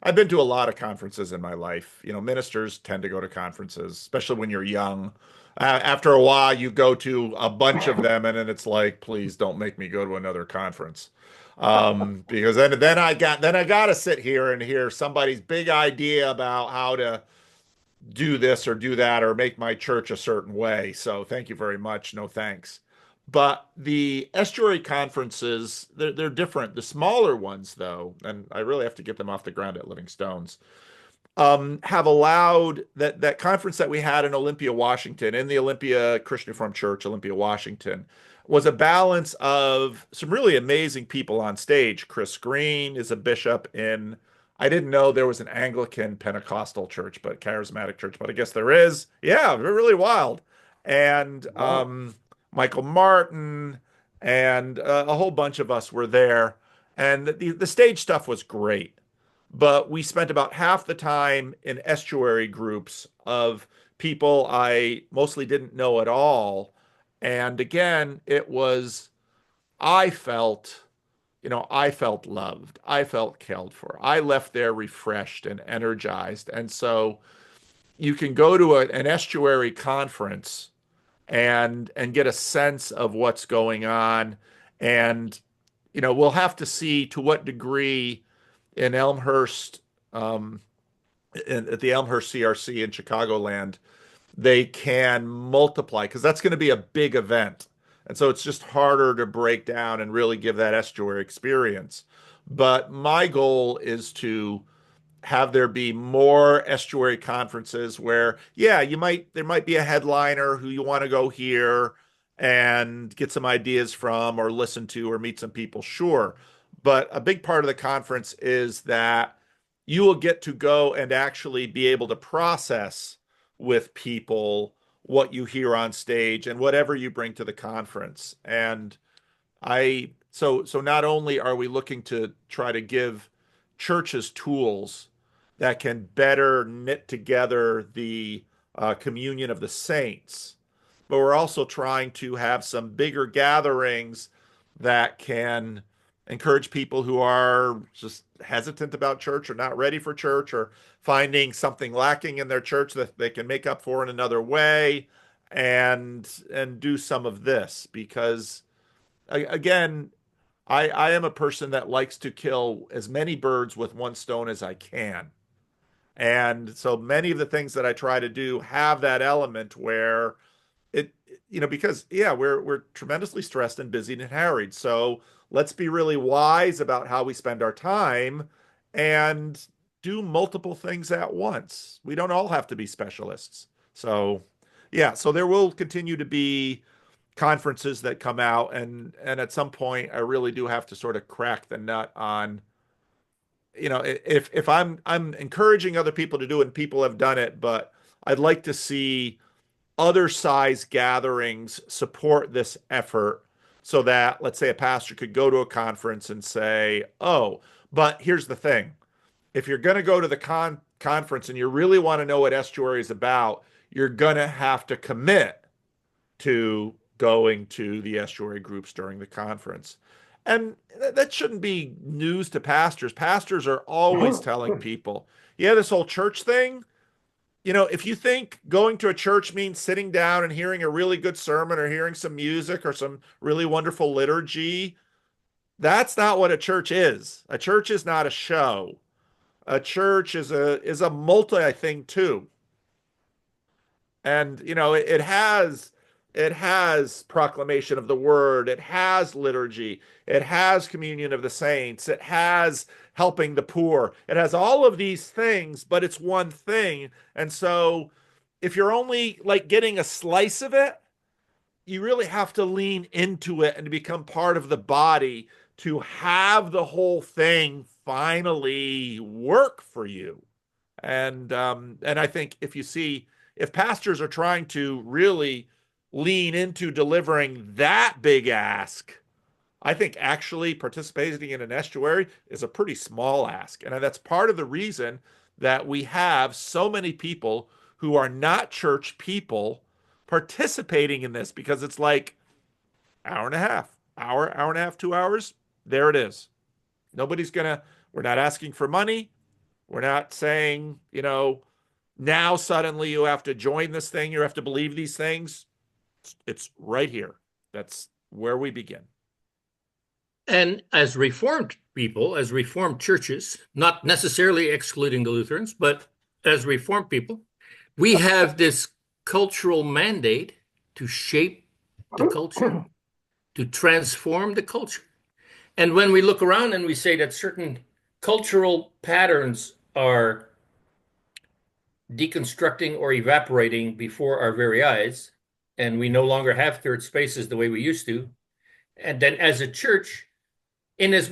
I've been to a lot of conferences in my life. Ministers tend to go to conferences, especially when you're young. After a while, you go to a bunch of them, and then it's like, please don't make me go to another conference, because then I got to sit here and hear somebody's big idea about how to do this or do that or make my church a certain way. So thank you very much. No thanks. But the estuary conferences, they're different. The smaller ones, though, and I really have to get them off the ground at Living Stones, have allowed that conference that we had in Olympia, Washington, in the Olympia Christian Reformed Church, Olympia, Washington, was a balance of some really amazing people on stage. Chris Green is a bishop in, I didn't know there was an Anglican Pentecostal church, but charismatic church, but I guess there is. Yeah, they're really wild. And Wow. Michael Martin and a whole bunch of us were there. And the stage stuff was great, but we spent about half the time in estuary groups of people I mostly didn't know at all. And again, I felt, I felt loved. I felt cared for. I left there refreshed and energized. And so you can go to an estuary conference and get a sense of what's going on. And, we'll have to see to what degree in Elmhurst, um, at the Elmhurst CRC in Chicagoland, they can multiply, because that's going to be a big event. And so it's just harder to break down and really give that estuary experience. But my goal is to have there be more estuary conferences where, yeah, there might be a headliner who you want to go hear and get some ideas from or listen to or meet some people, sure. But a big part of the conference is that you will get to go and actually be able to process with people what you hear on stage and whatever you bring to the conference. And so not only are we looking to try to give churches tools that can better knit together the communion of the saints, but we're also trying to have some bigger gatherings that can encourage people who are just hesitant about church or not ready for church or finding something lacking in their church that they can make up for in another way and do some of this because again, I am a person that likes to kill as many birds with one stone as I can. And so many of the things that I try to do have that element where it, because yeah, we're tremendously stressed and busy and harried. So let's be really wise about how we spend our time and do multiple things at once. We don't all have to be specialists. So yeah, so there will continue to be conferences that come out and at some point I really do have to sort of crack the nut on if I'm encouraging other people to do it and people have done it, but I'd like to see other size gatherings support this effort so that let's say a pastor could go to a conference and say, "Oh, but here's the thing. If you're going to go to the conference and you really want to know what Estuary is about, you're going to have to commit to going to the estuary groups during the conference." And that shouldn't be news to pastors. Pastors are always telling people, yeah, this whole church thing, if you think going to a church means sitting down and hearing a really good sermon or hearing some music or some really wonderful liturgy, that's not what a church is. A church is not a show. A church is a multi thing too. And it has proclamation of the word, it has liturgy, it has communion of the saints, it has helping the poor, it has all of these things, but it's one thing. And so if you're only like getting a slice of it, you really have to lean into it and become part of the body to have the whole thing finally work for you. And I think if pastors are trying to really lean into delivering that big ask, I think actually participating in an estuary is a pretty small ask. And that's part of the reason that we have so many people who are not church people participating in this because it's like hour and a half, hour and a half, 2 hours. There it is. We're not asking for money. We're not saying, now suddenly you have to join this thing, you have to believe these things. It's right here. That's where we begin. And as Reformed people, as Reformed churches, not necessarily excluding the Lutherans, but as Reformed people, we have this cultural mandate to shape the culture, to transform the culture. And when we look around and we say that certain cultural patterns are deconstructing or evaporating before our very eyes, and we no longer have third spaces the way we used to, and then as a church,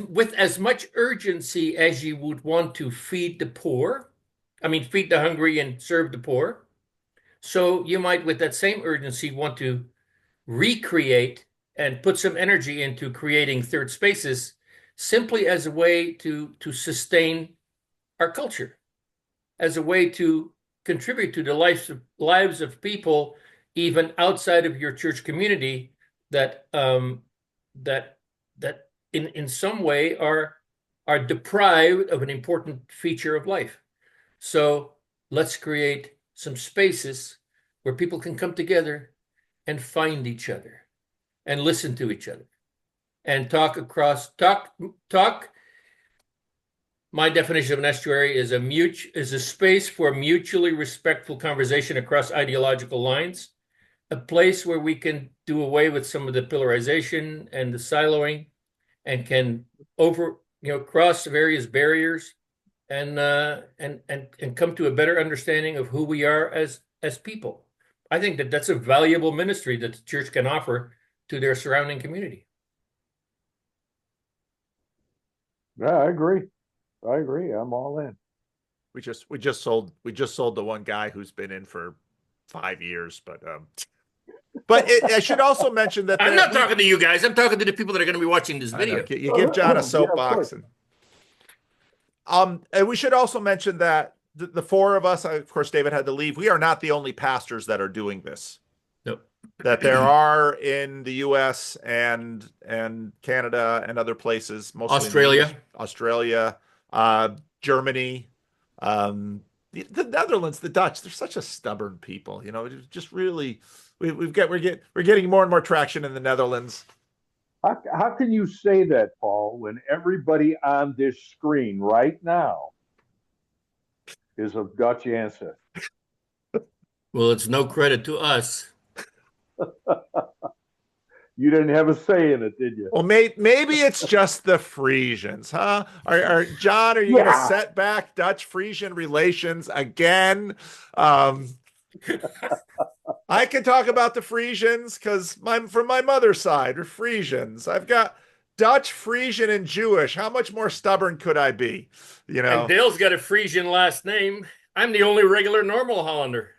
with as much urgency as you would want to feed the poor, feed the hungry and serve the poor, so you might, with that same urgency, want to recreate and put some energy into creating third spaces simply as a way to sustain our culture, as a way to contribute to the lives of people even outside of your church community that in some way are deprived of an important feature of life. So let's create some spaces where people can come together and find each other and listen to each other and talk. My definition of an estuary is a space for mutually respectful conversation across ideological lines, a place where we can do away with some of the pillarization and the siloing, and can cross various barriers and come to a better understanding of who we are as people. I think that's a valuable ministry that the church can offer to their surrounding community. Yeah, I agree. I'm all in. We just sold the one guy who's been in for 5 years, but I should also mention that I'm not talking to you guys. I'm talking to the people that are going to be watching this I know, video. you give John a Yeah, of soapbox, course. and we should also mention that the four of us, of course, David had to leave. We are not the only pastors that are doing this. Nope. That there are in the U.S. and Canada and other places, mostly Australia, Germany, the Netherlands, the Dutch. They're such a stubborn people, you know. Just really, we're getting more and more traction in the Netherlands. How can you say that, Paul, when everybody on this screen right now is of Dutch ancestry? Well, it's no credit to us. You didn't have a say in it, did you? Well, maybe it's just the Frisians, huh? John, are you going to set back Dutch-Frisian relations again? I can talk about the Frisians because from my mother's side are Frisians. I've got Dutch, Frisian, and Jewish. How much more stubborn could I be? You know. And Dale's got a Frisian last name. I'm the only regular normal Hollander.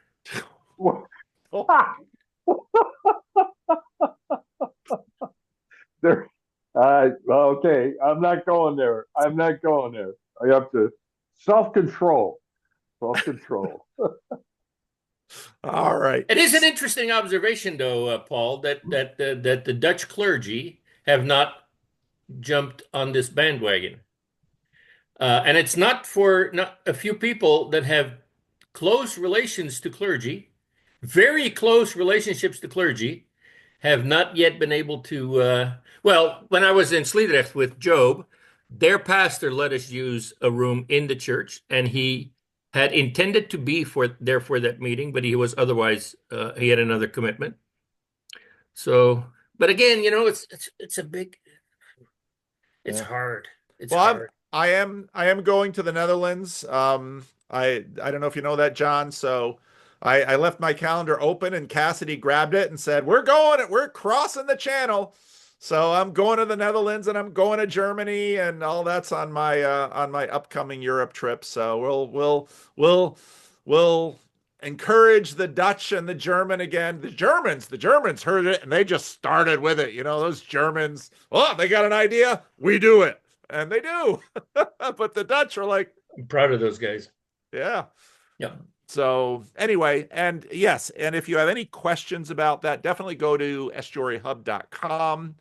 There, okay, I'm not going there. I'm not going there. I have to self-control. Self-control. All right. It is an interesting observation, though, Paul, that the Dutch clergy have not jumped on this bandwagon, and it's not a few people that have close relations to clergy, very close relationships to clergy, have not yet been able to. Well, when I was in Sliedrecht with Job, their pastor let us use a room in the church, and he had intended to be there for that meeting, but he was otherwise he had another commitment. So, but again, you know, it's a big, it's hard. It's hard. I am going to the Netherlands. I don't know if you know that, John. So I left my calendar open, and Cassidy grabbed it and said, we're crossing the channel. So I'm going to the Netherlands, and I'm going to Germany, and all that's on my upcoming Europe trip. So we'll encourage the Dutch and the German again. The Germans heard it, and they just started with it. You know, those Germans, oh, they got an idea, we do it. And they do. But the Dutch are like, I'm proud of those guys. yeah. Yeah. So anyway, and yes, and if you have any questions about that, definitely go to estuaryhub.com,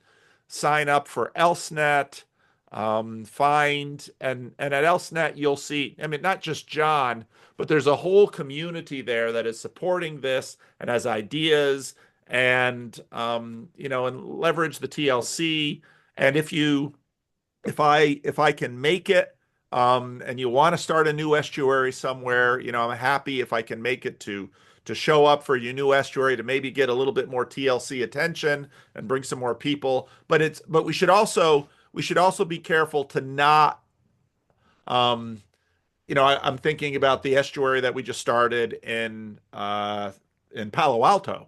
sign up for ElseNet, find, and at ElseNet, you'll see, I mean, not just John, but there's a whole community there that is supporting this and has ideas and, you know, and leverage the TLC. And if I can make it, and you want to start a new estuary somewhere, you know, I'm happy if I can make it to show up for your new estuary, to maybe get a little bit more TLC attention and bring some more people. But we should also be careful to not, you know, I'm thinking about the estuary that we just started in Palo Alto,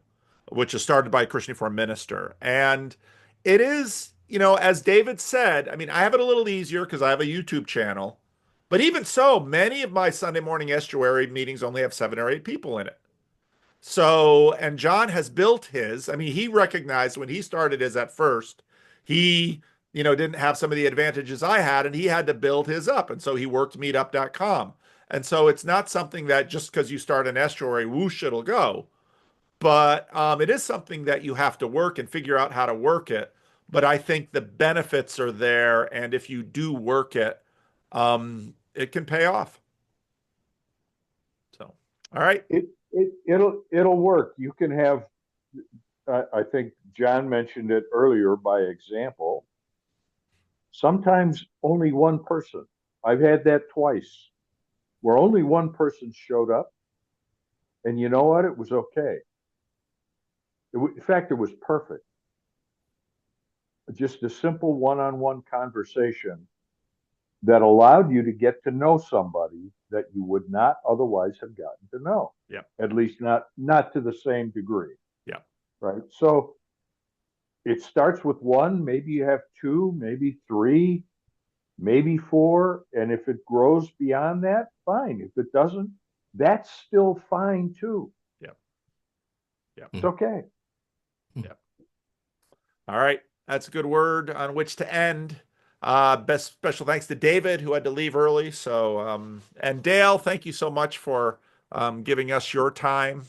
which is started by a Christian Reformed minister, and it is. You know, as David said, I mean, I have it a little easier because I have a YouTube channel. But even so, many of my Sunday morning estuary meetings only have 7 or 8 people in it. So, and John has built his. I mean, he recognized when he started his at first, he, you know, didn't have some of the advantages I had, and he had to build his up. And so he worked meetup.com. And so it's not something that just because you start an estuary, whoosh, it'll go. But it is something that you have to work and figure out how to work it. But I think the benefits are there, and if you do work it, it can pay off. So, all right, It'll work. You can have. I think John mentioned it earlier by example. Sometimes only one person. I've had that twice, where only one person showed up, and you know what? It was okay. In fact, it was perfect. Just a simple one-on-one conversation that allowed you to get to know somebody that you would not otherwise have gotten to know. Yeah. At least not to the same degree. Yeah. Right. So it starts with one, maybe you have 2, maybe 3, maybe 4. And if it grows beyond that, fine. If it doesn't, that's still fine too. Yeah. It's okay. All right. That's a good word on which to end. Best special thanks to David, who had to leave early. So, and Dale, thank you so much for giving us your time.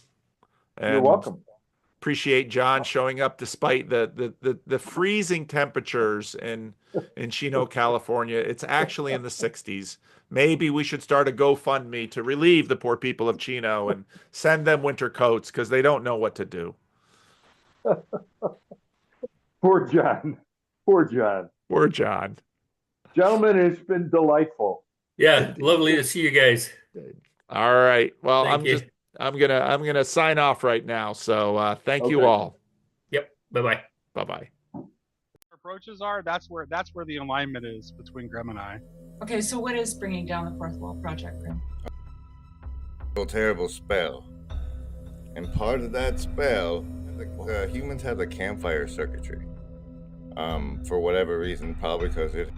You're And welcome. appreciate John showing up despite the freezing temperatures in Chino, California. It's actually in the 60s. Maybe we should start a GoFundMe to relieve the poor people of Chino and send them winter coats because they don't know what to do. Poor John. Poor John. Poor John. Gentlemen, it's been delightful. Yeah, lovely to see you guys. All right. Well, Thank you. I'm gonna sign off right now. So thank you Okay. all. Yep. Bye-bye. Bye-bye. Approaches are, that's where the alignment is between Grim and I. Okay, so what is bringing down the fourth wall project, Grim? A terrible spell. And part of that spell, the humans have the campfire circuitry. For whatever reason, probably because it.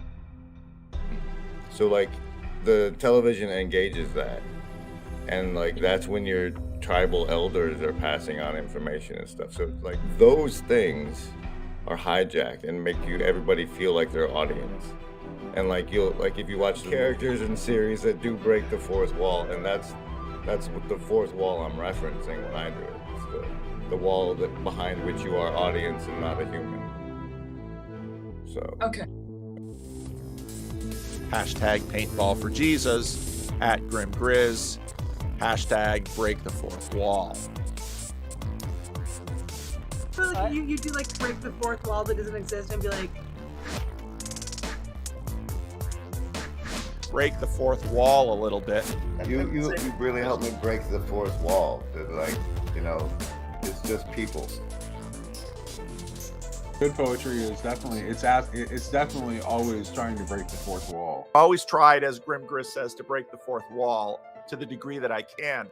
So, like, the television engages that. And, like, that's when your tribal elders are passing on information and stuff. So, like, those things are hijacked and make everybody feel like they're audience. And, like, if you watch characters in series that do break the fourth wall, and that's what the fourth wall I'm referencing when I do it. It's the wall behind which you are audience and not a human. So. Okay. Hashtag paintball for Jesus, @GrimGrizz, hashtag break the fourth wall. So like you do like break the fourth wall that doesn't exist and be like, Break the fourth wall a little bit. You really helped me break the fourth wall. That, like, it's just people. Good poetry is definitely always trying to break the fourth wall. Always tried, as GrimGrizz says, to break the fourth wall to the degree that I can.